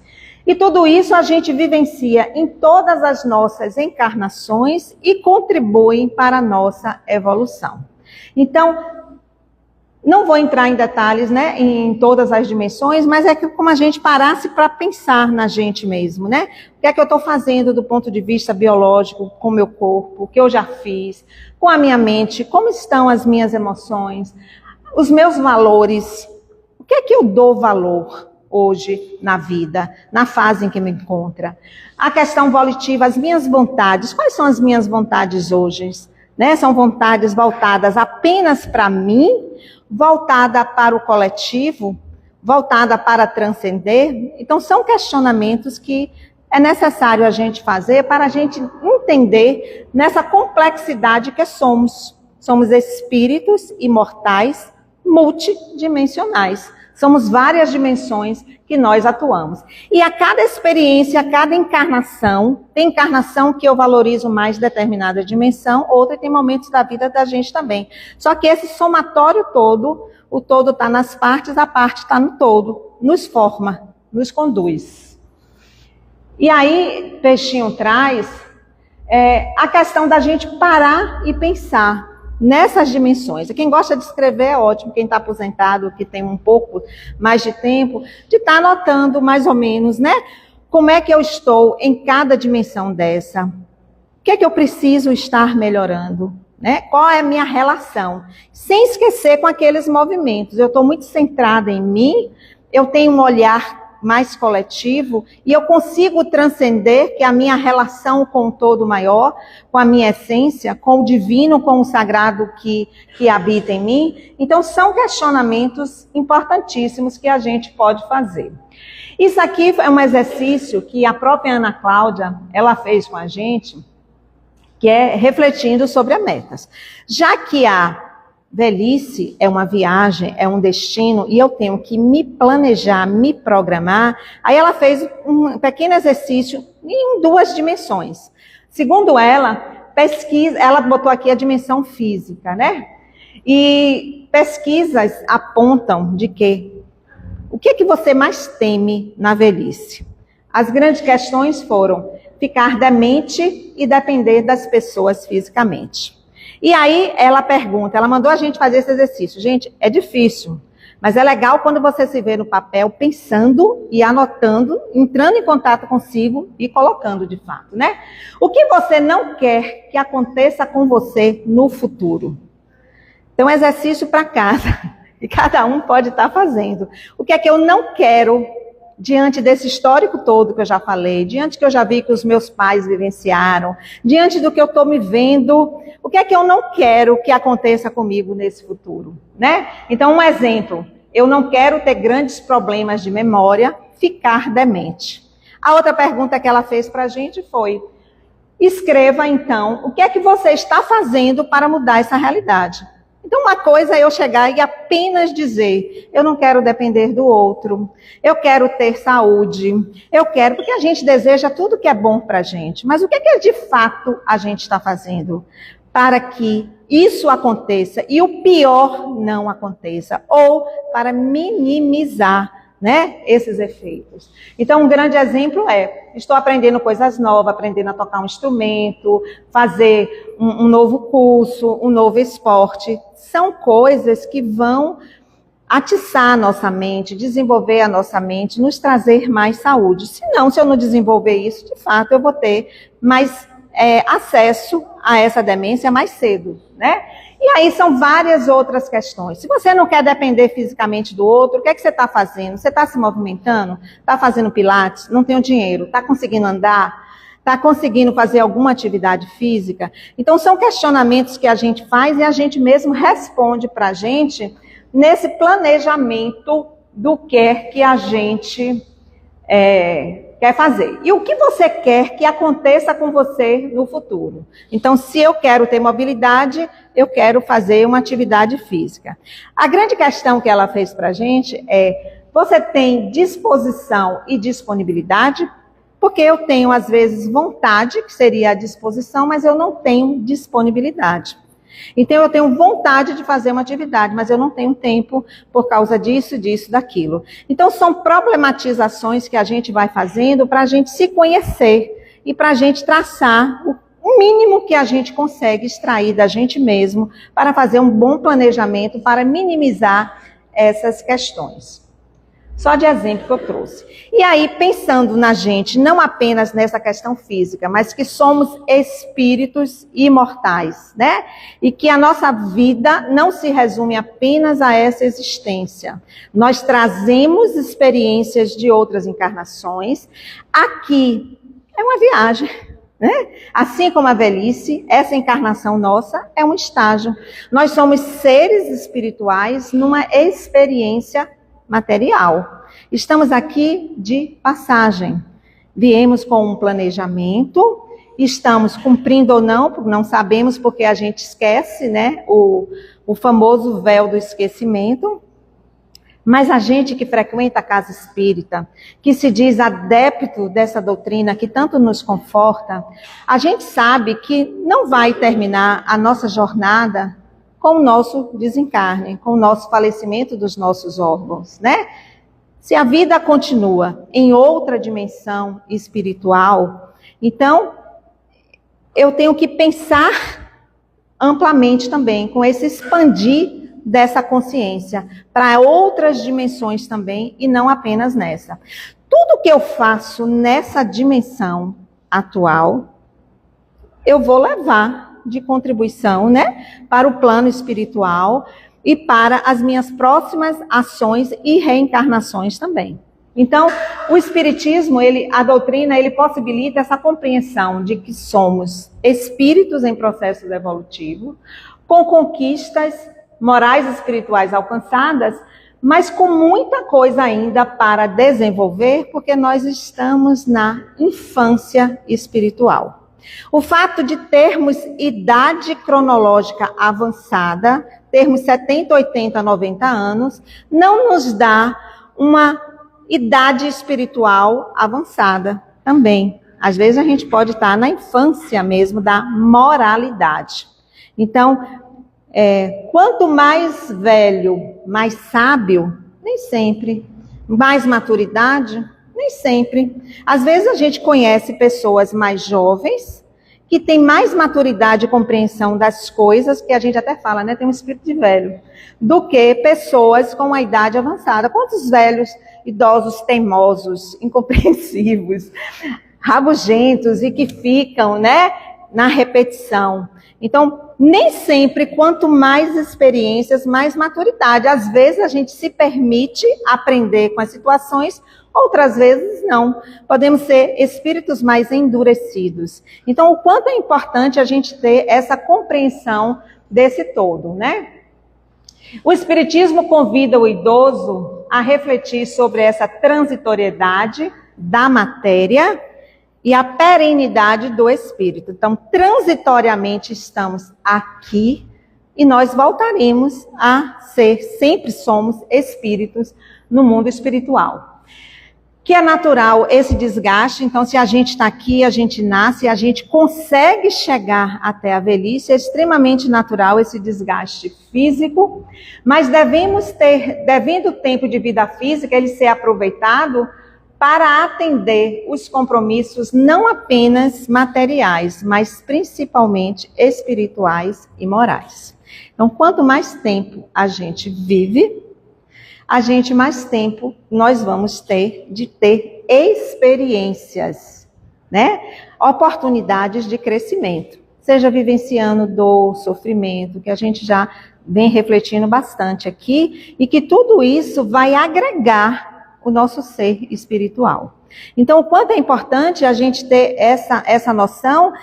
E tudo isso a gente vivencia em todas as nossas encarnações e contribuem para a nossa evolução. Então, não vou entrar em detalhes, né, em todas as dimensões, mas é como a gente parasse para pensar na gente mesmo, né? O que é que eu estou fazendo do ponto de vista biológico com o meu corpo, o que eu já fiz, com a minha mente, como estão as minhas emoções, os meus valores, o que é que eu dou valor hoje na vida, na fase em que me encontra. A questão volitiva, as minhas vontades, quais são as minhas vontades hoje? Né? São vontades voltadas apenas para mim, voltada para o coletivo, voltada para transcender. Então, são questionamentos que é necessário a gente fazer para a gente entender nessa complexidade que somos. Somos espíritos imortais, multidimensionais. Somos várias dimensões que nós atuamos. E a cada experiência, a cada encarnação, tem encarnação que eu valorizo mais determinada dimensão, outra tem momentos da vida da gente também. Só que esse somatório todo, o todo está nas partes, a parte está no todo, nos forma, nos conduz. E aí, Peixinho traz a questão da gente parar e pensar nessas dimensões. E quem gosta de escrever é ótimo, quem está aposentado, que tem um pouco mais de tempo, de estar anotando mais ou menos, né? Como é que eu estou em cada dimensão dessa? O que é que eu preciso estar melhorando? Né? Qual é a minha relação? Sem esquecer com aqueles movimentos. Eu estou muito centrada em mim, eu tenho um olhar mais coletivo, e eu consigo transcender que a minha relação com o todo maior, com a minha essência, com o divino, com o sagrado que habita em mim. Então, são questionamentos importantíssimos que a gente pode fazer. Isso aqui é um exercício que a própria Ana Cláudia, ela fez com a gente, que é refletindo sobre as metas. Já que a velhice é uma viagem, é um destino, e eu tenho que me planejar, me programar. Aí ela fez um pequeno exercício em 2 dimensões. Segundo ela, pesquisa, ela botou aqui a dimensão física, né? E pesquisas apontam de que o que é que você mais teme na velhice? As grandes questões foram ficar demente e depender das pessoas fisicamente. E aí ela pergunta, ela mandou a gente fazer esse exercício. Gente, é difícil, mas é legal quando você se vê no papel pensando e anotando, entrando em contato consigo e colocando de fato, né? O que você não quer que aconteça com você no futuro? Então, exercício para casa, e cada um pode estar fazendo. O que é que eu não quero diante desse histórico todo que eu já falei, diante que eu já vi que os meus pais vivenciaram, diante do que eu estou me vendo, o que é que eu não quero que aconteça comigo nesse futuro, né? Então, um exemplo, Eu não quero ter grandes problemas de memória, ficar demente. A outra pergunta que ela fez para a gente foi: escreva então o que é que você está fazendo para mudar essa realidade. Então, uma coisa é eu chegar e apenas dizer: eu não quero depender do outro, eu quero ter saúde, eu quero, porque a gente deseja tudo que é bom para a gente. Mas o que é que de fato a gente está fazendo para que isso aconteça e o pior não aconteça, ou para minimizar, né, esses efeitos? Então, um grande exemplo é: estou aprendendo coisas novas, aprendendo a tocar um instrumento, fazer um novo curso, um novo esporte. São coisas que vão atiçar a nossa mente, desenvolver a nossa mente, nos trazer mais saúde. Senão, se eu não desenvolver isso, de fato, eu vou ter mais acesso a essa demência mais cedo, né? E aí são várias outras questões. Se você não quer depender fisicamente do outro, o que é que você está fazendo? Você está se movimentando? Está fazendo pilates? Não tem o dinheiro? Está conseguindo andar? Está conseguindo fazer alguma atividade física? Então são questionamentos que a gente faz e a gente mesmo responde para a gente nesse planejamento do que a gente quer fazer. E o que você quer que aconteça com você no futuro? Então, se eu quero ter mobilidade, eu quero fazer uma atividade física. A grande questão que ela fez para a gente é: você tem disposição e disponibilidade? Porque eu tenho, às vezes, vontade, que seria a disposição, mas eu não tenho disponibilidade. Então, eu tenho vontade de fazer uma atividade, mas eu não tenho tempo por causa disso, daquilo. Então, são problematizações que a gente vai fazendo para a gente se conhecer e para a gente traçar o mínimo que a gente consegue extrair da gente mesmo para fazer um bom planejamento, para minimizar essas questões. Só de exemplo que eu trouxe. E aí, pensando na gente, não apenas nessa questão física, mas que somos espíritos imortais, né? E que a nossa vida não se resume apenas a essa existência. Nós trazemos experiências de outras encarnações. Aqui é uma viagem, né? Assim como a velhice, essa encarnação nossa é um estágio. Nós somos seres espirituais numa experiência material. Estamos aqui de passagem. Viemos com um planejamento, estamos cumprindo ou não sabemos, porque a gente esquece, né? O famoso véu do esquecimento. Mas a gente que frequenta a casa espírita, que se diz adepto dessa doutrina que tanto nos conforta, a gente sabe que não vai terminar a nossa jornada com o nosso desencarne, com o nosso falecimento dos nossos órgãos, né? Se a vida continua em outra dimensão espiritual, então eu tenho que pensar amplamente também, com esse expandir dessa consciência para outras dimensões também e não apenas nessa. Tudo que eu faço nessa dimensão atual, eu vou levar de contribuição, né, para o plano espiritual e para as minhas próximas ações e reencarnações também. Então, o espiritismo, a doutrina, ele possibilita essa compreensão de que somos espíritos em processo evolutivo, com conquistas morais e espirituais alcançadas, mas com muita coisa ainda para desenvolver, porque nós estamos na infância espiritual. O fato de termos idade cronológica avançada, termos 70, 80, 90 anos, não nos dá uma idade espiritual avançada também. Às vezes a gente pode estar na infância mesmo da moralidade. Então, quanto mais velho, mais sábio, nem sempre. Mais maturidade, nem sempre. Às vezes a gente conhece pessoas mais jovens, que têm mais maturidade e compreensão das coisas, que a gente até fala, né? Tem um espírito de velho, do que pessoas com a idade avançada. Quantos velhos, idosos, teimosos, incompreensivos, rabugentos e que ficam, né, na repetição. Então, nem sempre, quanto mais experiências, mais maturidade. Às vezes a gente se permite aprender com as situações, outras vezes não. Podemos ser espíritos mais endurecidos. Então, o quanto é importante a gente ter essa compreensão desse todo, né? O Espiritismo convida o idoso a refletir sobre essa transitoriedade da matéria e a perenidade do espírito. Então, transitoriamente estamos aqui e nós voltaremos a ser, sempre somos espíritos no mundo espiritual. Que é natural esse desgaste, então se a gente está aqui, a gente nasce, a gente consegue chegar até a velhice, é extremamente natural esse desgaste físico, mas devendo o tempo de vida física, ele ser aproveitado para atender os compromissos não apenas materiais, mas principalmente espirituais e morais. Então, quanto mais tempo a gente vive, mais tempo nós vamos ter de ter experiências, né? Oportunidades de crescimento, seja vivenciando dor, sofrimento, que a gente já vem refletindo bastante aqui, e que tudo isso vai agregar o nosso ser espiritual. Então, o quanto é importante a gente ter essa noção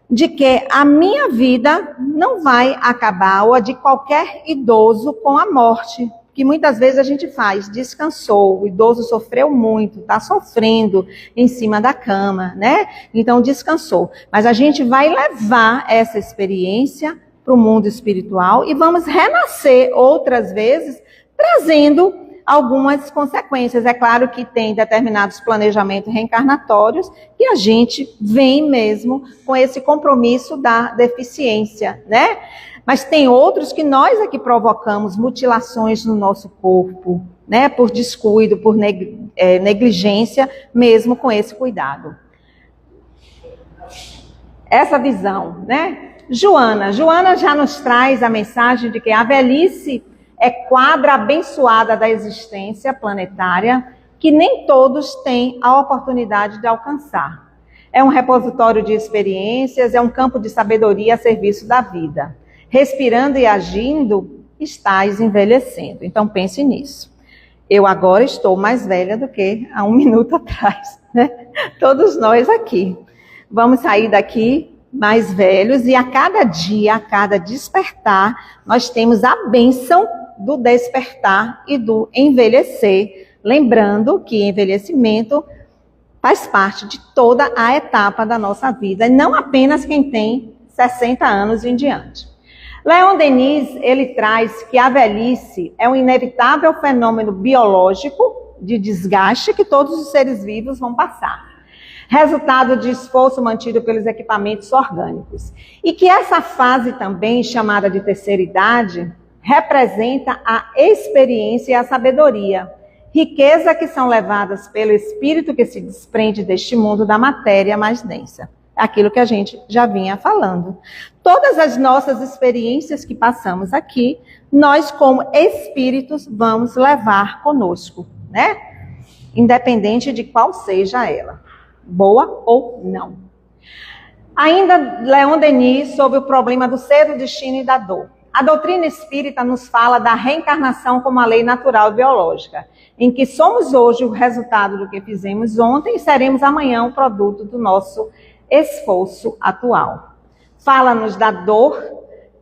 de que a minha vida não vai acabar, ou a de qualquer idoso, com a morte, que muitas vezes a gente faz, descansou, o idoso sofreu muito, está sofrendo em cima da cama, né? Então descansou. Mas a gente vai levar essa experiência para o mundo espiritual e vamos renascer outras vezes, trazendo algumas consequências. É claro que tem determinados planejamentos reencarnatórios que a gente vem mesmo com esse compromisso da deficiência, né? Mas tem outros que nós é que provocamos mutilações no nosso corpo, né? Por descuido, por negligência, mesmo com esse cuidado. Essa visão, né? Joana já nos traz a mensagem de que a velhice é quadra abençoada da existência planetária, que nem todos têm a oportunidade de alcançar. É um repositório de experiências, é um campo de sabedoria a serviço da vida. Respirando e agindo, estás envelhecendo. Então pense nisso. Eu agora estou mais velha do que há 1 minuto atrás, né? Todos nós aqui. Vamos sair daqui mais velhos e a cada dia, a cada despertar, nós temos a bênção do despertar e do envelhecer. Lembrando que envelhecimento faz parte de toda a etapa da nossa vida, e não apenas quem tem 60 anos em diante. Leon Denis, ele traz que a velhice é um inevitável fenômeno biológico de desgaste que todos os seres vivos vão passar, resultado de esforço mantido pelos equipamentos orgânicos. E que essa fase também, chamada de terceira idade, representa a experiência e a sabedoria, riqueza que são levadas pelo espírito que se desprende deste mundo da matéria mais densa. Aquilo que a gente já vinha falando. Todas as nossas experiências que passamos aqui, nós como espíritos vamos levar conosco, né? Independente de qual seja ela, boa ou não. Ainda Leon Denis sobre o problema do ser, do destino e da dor. A doutrina espírita nos fala da reencarnação como a lei natural e biológica, em que somos hoje o resultado do que fizemos ontem e seremos amanhã o produto do nosso esforço atual. Fala-nos da dor,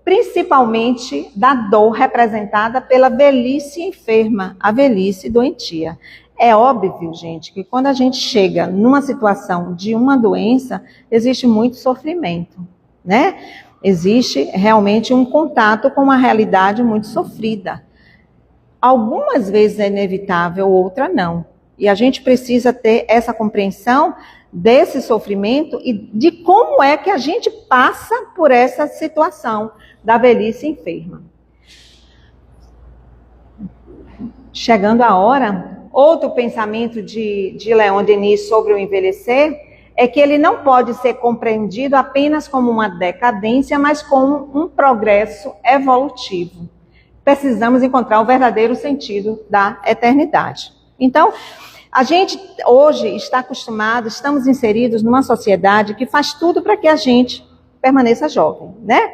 principalmente da dor representada pela velhice enferma, a velhice doentia. É óbvio, gente, que quando a gente chega numa situação de uma doença, existe muito sofrimento, né? Existe realmente um contato com uma realidade muito sofrida. Algumas vezes é inevitável, outra não. E a gente precisa ter essa compreensão desse sofrimento e de como é que a gente passa por essa situação da velhice enferma. Chegando a hora, outro pensamento de Leon Denis sobre o envelhecer é que ele não pode ser compreendido apenas como uma decadência, mas como um progresso evolutivo. Precisamos encontrar o verdadeiro sentido da eternidade. Então, a gente hoje está acostumado, estamos inseridos numa sociedade que faz tudo para que a gente permaneça jovem, né?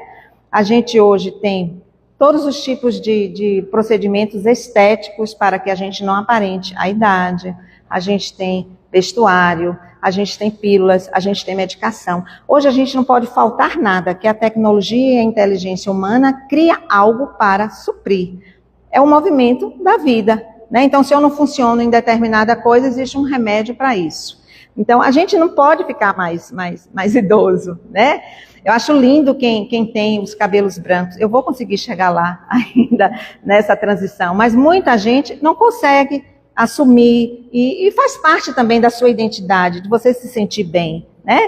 A gente hoje tem todos os tipos de procedimentos estéticos para que a gente não aparente a idade. A gente tem vestuário, a gente tem pílulas, a gente tem medicação. Hoje a gente não pode faltar nada, que a tecnologia e a inteligência humana cria algo para suprir é o movimento da vida, né? Então, se eu não funciono em determinada coisa, existe um remédio para isso. Então, a gente não pode ficar mais idoso, né? Eu acho lindo quem tem os cabelos brancos. Eu vou conseguir chegar lá ainda nessa transição, mas muita gente não consegue assumir e faz parte também da sua identidade, de você se sentir bem, né?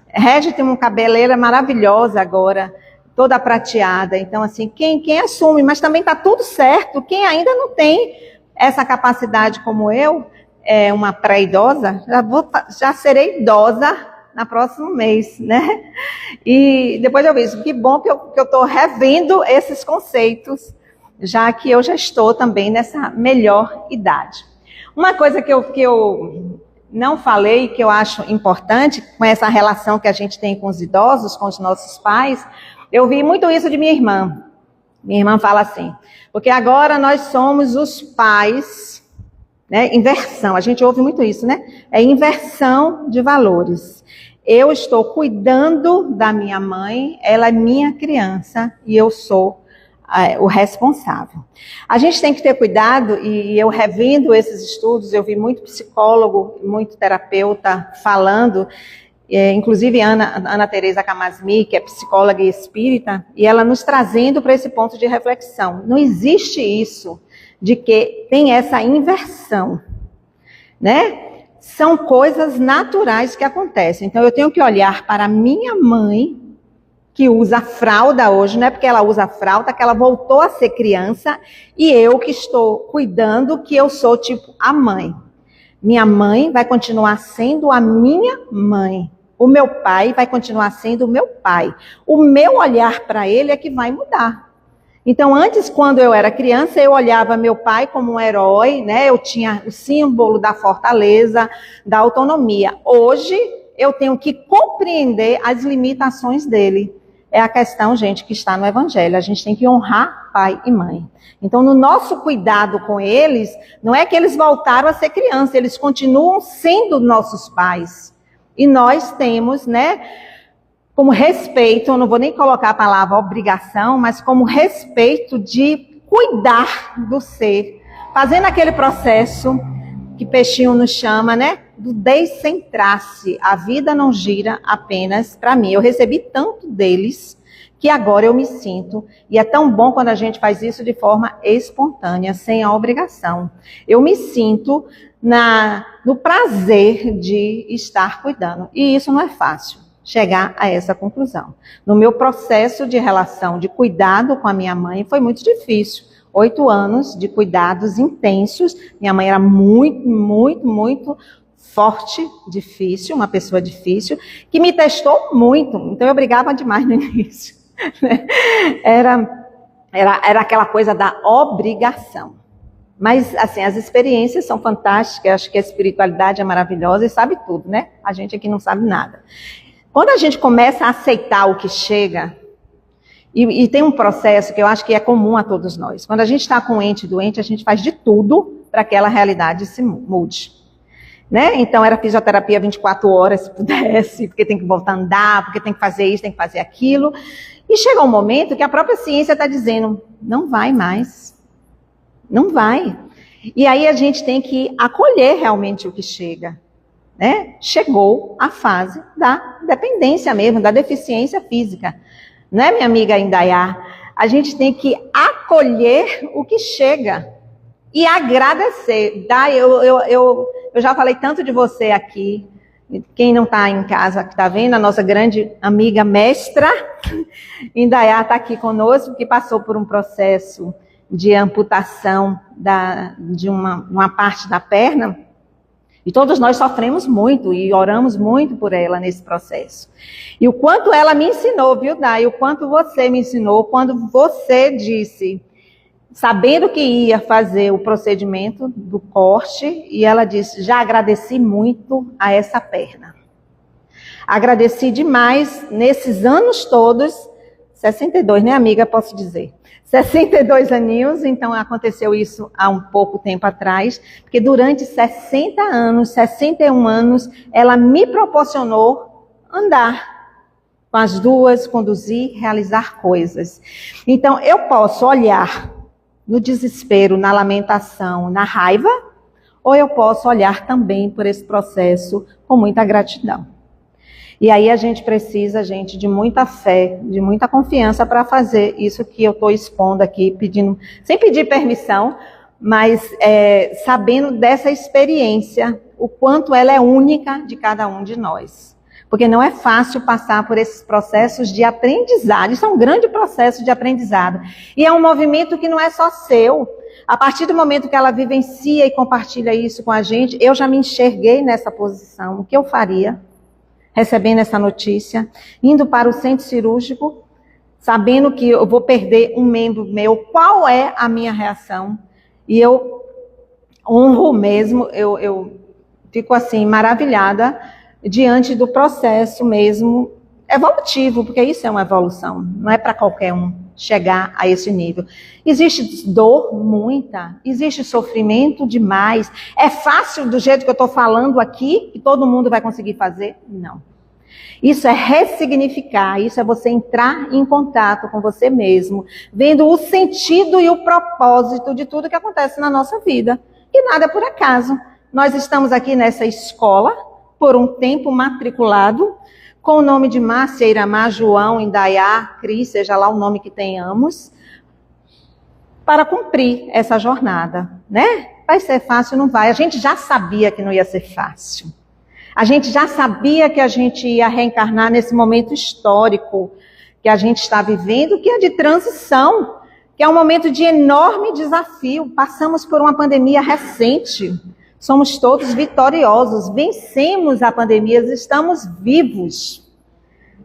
Regi tem uma cabeleira maravilhosa agora, toda prateada. Então, assim, quem assume, mas também está tudo certo. Quem ainda não tem essa capacidade como eu, é uma pré-idosa, já serei idosa no próximo mês, né? E depois eu vi, que bom que eu estou revendo esses conceitos, já que eu já estou também nessa melhor idade. Uma coisa que eu não falei, que eu acho importante, com essa relação que a gente tem com os idosos, com os nossos pais, eu vi muito isso de minha irmã. Minha irmã fala assim, porque agora nós somos os pais, né? Inversão, a gente ouve muito isso, né? É inversão de valores. Eu estou cuidando da minha mãe, ela é minha criança e eu sou o responsável. A gente tem que ter cuidado, e eu revendo esses estudos, eu vi muito psicólogo, muito terapeuta falando, inclusive Ana Teresa Camasmi, que é psicóloga e espírita, e ela nos trazendo para esse ponto de reflexão. Não existe isso de que tem essa inversão, né? São coisas naturais que acontecem. Então eu tenho que olhar para a minha mãe, que usa fralda hoje, não é porque ela usa fralda que ela voltou a ser criança, e eu que estou cuidando, que eu sou tipo a mãe. Minha mãe vai continuar sendo a minha mãe. O meu pai vai continuar sendo o meu pai. O meu olhar para ele é que vai mudar. Então, antes, quando eu era criança, eu olhava meu pai como um herói, né? Eu tinha o símbolo da fortaleza, da autonomia. Hoje, eu tenho que compreender as limitações dele. É a questão, gente, que está no Evangelho. A gente tem que honrar pai e mãe. Então, no nosso cuidado com eles, não é que eles voltaram a ser criança, eles continuam sendo nossos pais. E nós temos, né, como respeito, eu não vou nem colocar a palavra obrigação, mas como respeito de cuidar do ser, fazendo aquele processo que Peixinho nos chama, né, do descentrar-se. A vida não gira apenas para mim. Eu recebi tanto deles que agora eu me sinto, e é tão bom quando a gente faz isso de forma espontânea, sem a obrigação. Eu me sinto no prazer de estar cuidando. E isso não é fácil, chegar a essa conclusão. No meu processo de relação, de cuidado com a minha mãe, foi muito difícil. 8 anos de cuidados intensos. Minha mãe era muito forte, difícil, uma pessoa difícil, que me testou muito. Então eu brigava demais no início. Era aquela coisa da obrigação. Mas, assim, as experiências são fantásticas. Acho que a espiritualidade é maravilhosa e sabe tudo, né? A gente aqui não sabe nada. Quando a gente começa a aceitar o que chega, e tem um processo que eu acho que é comum a todos nós. Quando a gente está com um ente doente, a gente faz de tudo para que aquela realidade se mude. Né? Então, era fisioterapia 24 horas, se pudesse, porque tem que voltar a andar, porque tem que fazer isso, tem que fazer aquilo. E chega um momento que a própria ciência está dizendo, não vai mais. Não vai. E aí a gente tem que acolher realmente o que chega. Né? Chegou a fase da dependência mesmo, da deficiência física. Não é, minha amiga Indaiá? A gente tem que acolher o que chega e agradecer. Eu já falei tanto de você aqui. Quem não está em casa, que está vendo, a nossa grande amiga mestra, Indaiá está aqui conosco, que passou por um processo de amputação de uma parte da perna. E todos nós sofremos muito e oramos muito por ela nesse processo. E o quanto ela me ensinou, viu, Dai? O quanto você me ensinou quando você disse, sabendo que ia fazer o procedimento do corte, e ela disse, já agradeci muito a essa perna. Agradeci demais nesses anos todos, 62, né, amiga, posso dizer. 62 aninhos, então aconteceu isso há um pouco tempo atrás, porque durante 60 anos, 61 anos, ela me proporcionou andar com as duas, conduzir, realizar coisas. Então, eu posso olhar no desespero, na lamentação, na raiva, ou eu posso olhar também por esse processo com muita gratidão. E aí a gente precisa, gente, de muita fé, de muita confiança para fazer isso que eu estou expondo aqui, pedindo, sem pedir permissão, mas sabendo dessa experiência, o quanto ela é única de cada um de nós. Porque não é fácil passar por esses processos de aprendizado. Isso é um grande processo de aprendizado. E é um movimento que não é só seu. A partir do momento que ela vivencia e compartilha isso com a gente, eu já me enxerguei nessa posição. O que eu faria, recebendo essa notícia, indo para o centro cirúrgico, sabendo que eu vou perder um membro meu, qual é a minha reação? E eu honro mesmo, eu fico assim, maravilhada, diante do processo mesmo evolutivo, porque isso é uma evolução, não é para qualquer um chegar a esse nível. Existe dor muita, existe sofrimento demais. É fácil do jeito que eu estou falando aqui, que todo mundo vai conseguir fazer? Não. Isso é ressignificar, isso é você entrar em contato com você mesmo, vendo o sentido e o propósito de tudo que acontece na nossa vida. E nada é por acaso. Nós estamos aqui nessa escola, por um tempo matriculado, com o nome de Márcia, Iramar, João, Indaiá, Cris, seja lá o nome que tenhamos, para cumprir essa jornada, né? Vai ser fácil? Não vai. A gente já sabia que não ia ser fácil. A gente já sabia que a gente ia reencarnar nesse momento histórico que a gente está vivendo, que é de transição, que é um momento de enorme desafio. Passamos por uma pandemia recente. Somos todos vitoriosos, vencemos a pandemia, estamos vivos,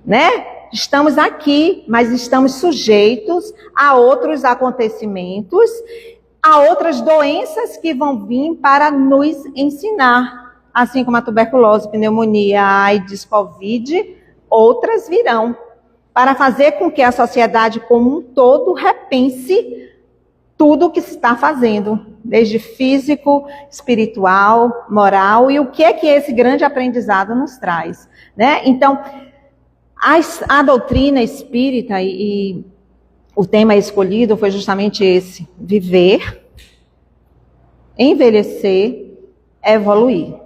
né? Estamos aqui, mas estamos sujeitos a outros acontecimentos, a outras doenças que vão vir para nos ensinar, assim como a tuberculose, pneumonia, AIDS, Covid, outras virão, para fazer com que a sociedade como um todo repense tudo o que se está fazendo, desde físico, espiritual, moral, e o que é que esse grande aprendizado nos traz, né? Então, a doutrina espírita e o tema escolhido foi justamente esse: viver, envelhecer, evoluir.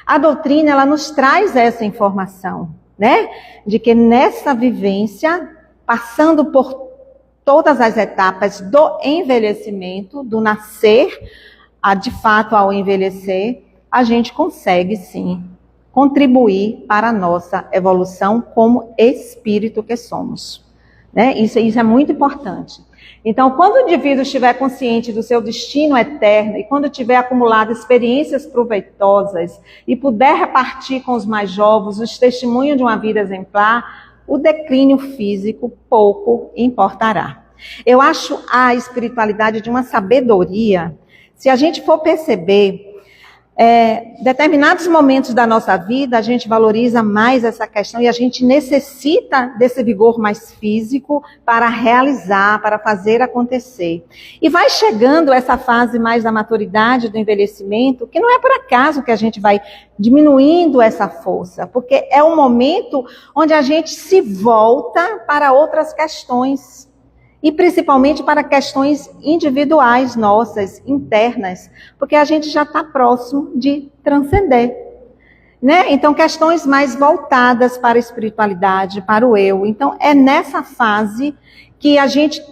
A doutrina, ela nos traz essa informação, né? De que nessa vivência, passando por todas as etapas do envelhecimento, do nascer, de fato ao envelhecer, a gente consegue sim contribuir para a nossa evolução como espírito que somos, né? Isso é muito importante. Então, quando o indivíduo estiver consciente do seu destino eterno e quando tiver acumulado experiências proveitosas e puder repartir com os mais jovens os testemunhos de uma vida exemplar, o declínio físico pouco importará. Eu acho a espiritualidade de uma sabedoria. Se a gente for perceber, determinados momentos da nossa vida, a gente valoriza mais essa questão e a gente necessita desse vigor mais físico para realizar, para fazer acontecer. E vai chegando essa fase mais da maturidade, do envelhecimento, que não é por acaso que a gente vai diminuindo essa força, porque é um momento onde a gente se volta para outras questões. E principalmente para questões individuais nossas, internas, porque a gente já está próximo de transcender, né? Então, questões mais voltadas para a espiritualidade, para o eu. Então, é nessa fase que a gente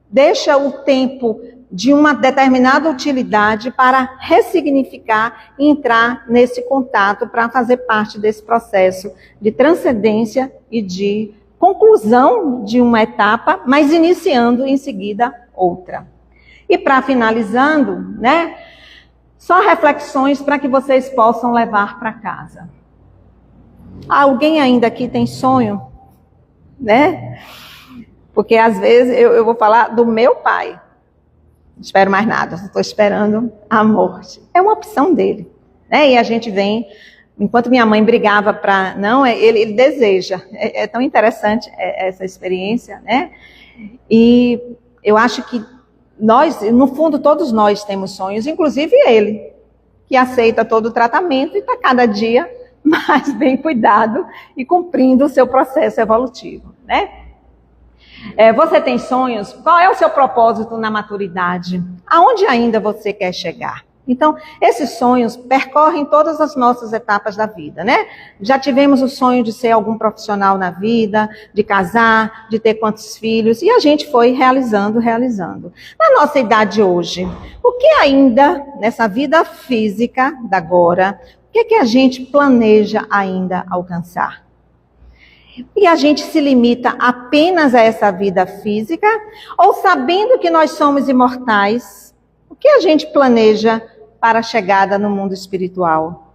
deixa o tempo de uma determinada utilidade para ressignificar e entrar nesse contato para fazer parte desse processo de transcendência e de conclusão de uma etapa, mas iniciando em seguida outra. E para finalizando, né, só reflexões para que vocês possam levar para casa. Alguém ainda aqui tem sonho? Né? Porque às vezes eu vou falar do meu pai. Não espero mais nada, estou esperando a morte. É uma opção dele, né? E a gente vem. Enquanto minha mãe brigava para... Não, ele deseja. É tão interessante essa experiência, né? E eu acho que nós, no fundo, todos nós temos sonhos, inclusive ele, que aceita todo o tratamento e está cada dia mais bem cuidado e cumprindo o seu processo evolutivo, né? Você tem sonhos? Qual é o seu propósito na maturidade? Aonde ainda você quer chegar? Então, esses sonhos percorrem todas as nossas etapas da vida, né? Já tivemos o sonho de ser algum profissional na vida, de casar, de ter quantos filhos, e a gente foi realizando. Na nossa idade hoje, o que ainda, nessa vida física da agora, o que a gente planeja ainda alcançar? E a gente se limita apenas a essa vida física, ou sabendo que nós somos imortais, o que a gente planeja para a chegada no mundo espiritual?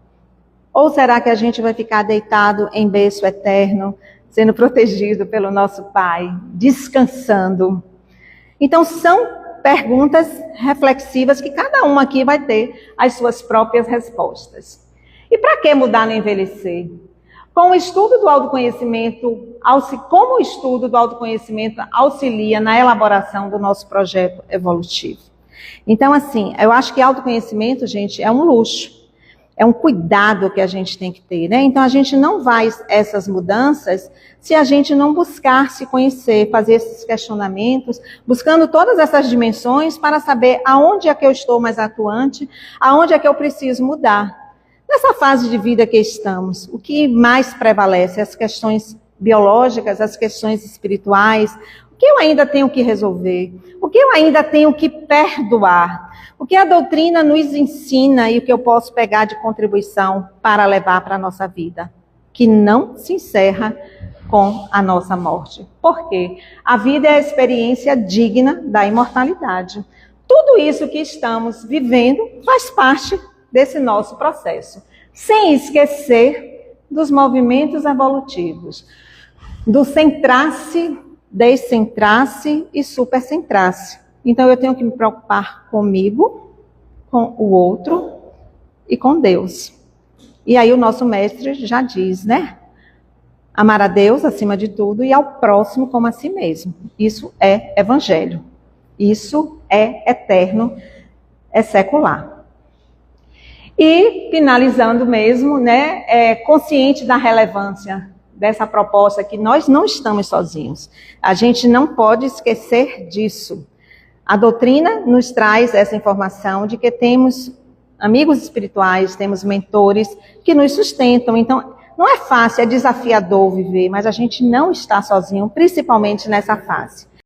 Ou será que a gente vai ficar deitado em berço eterno, sendo protegido pelo nosso Pai, descansando? Então são perguntas reflexivas que cada um aqui vai ter as suas próprias respostas. E para que mudar no envelhecer? Com o estudo do autoconhecimento, como o estudo do autoconhecimento auxilia na elaboração do nosso projeto evolutivo. Então, assim, eu acho que autoconhecimento, gente, é um luxo, é um cuidado que a gente tem que ter, né? Então, a gente não vai essas mudanças se a gente não buscar se conhecer, fazer esses questionamentos, buscando todas essas dimensões para saber aonde é que eu estou mais atuante, aonde é que eu preciso mudar. Nessa fase de vida que estamos, o que mais prevalece? As questões biológicas, as questões espirituais, o que eu ainda tenho que resolver? O que eu ainda tenho que perdoar? O que a doutrina nos ensina e o que eu posso pegar de contribuição para levar para a nossa vida? Que não se encerra com a nossa morte. Por quê? A vida é a experiência digna da imortalidade. Tudo isso que estamos vivendo faz parte desse nosso processo, sem esquecer dos movimentos evolutivos, do centrar-se, descentrar-se e supercentrar-se. Então eu tenho que me preocupar comigo, com o outro e com Deus. E aí o nosso mestre já diz, né? Amar a Deus acima de tudo e ao próximo como a si mesmo. Isso é evangelho. Isso é eterno, é secular. E, finalizando mesmo, né, consciente da relevância dessa proposta, que nós não estamos sozinhos. A gente não pode esquecer disso. A doutrina nos traz essa informação de que temos amigos espirituais, temos mentores que nos sustentam. Então, não é fácil, é desafiador viver, mas a gente não está sozinho, principalmente nessa fase.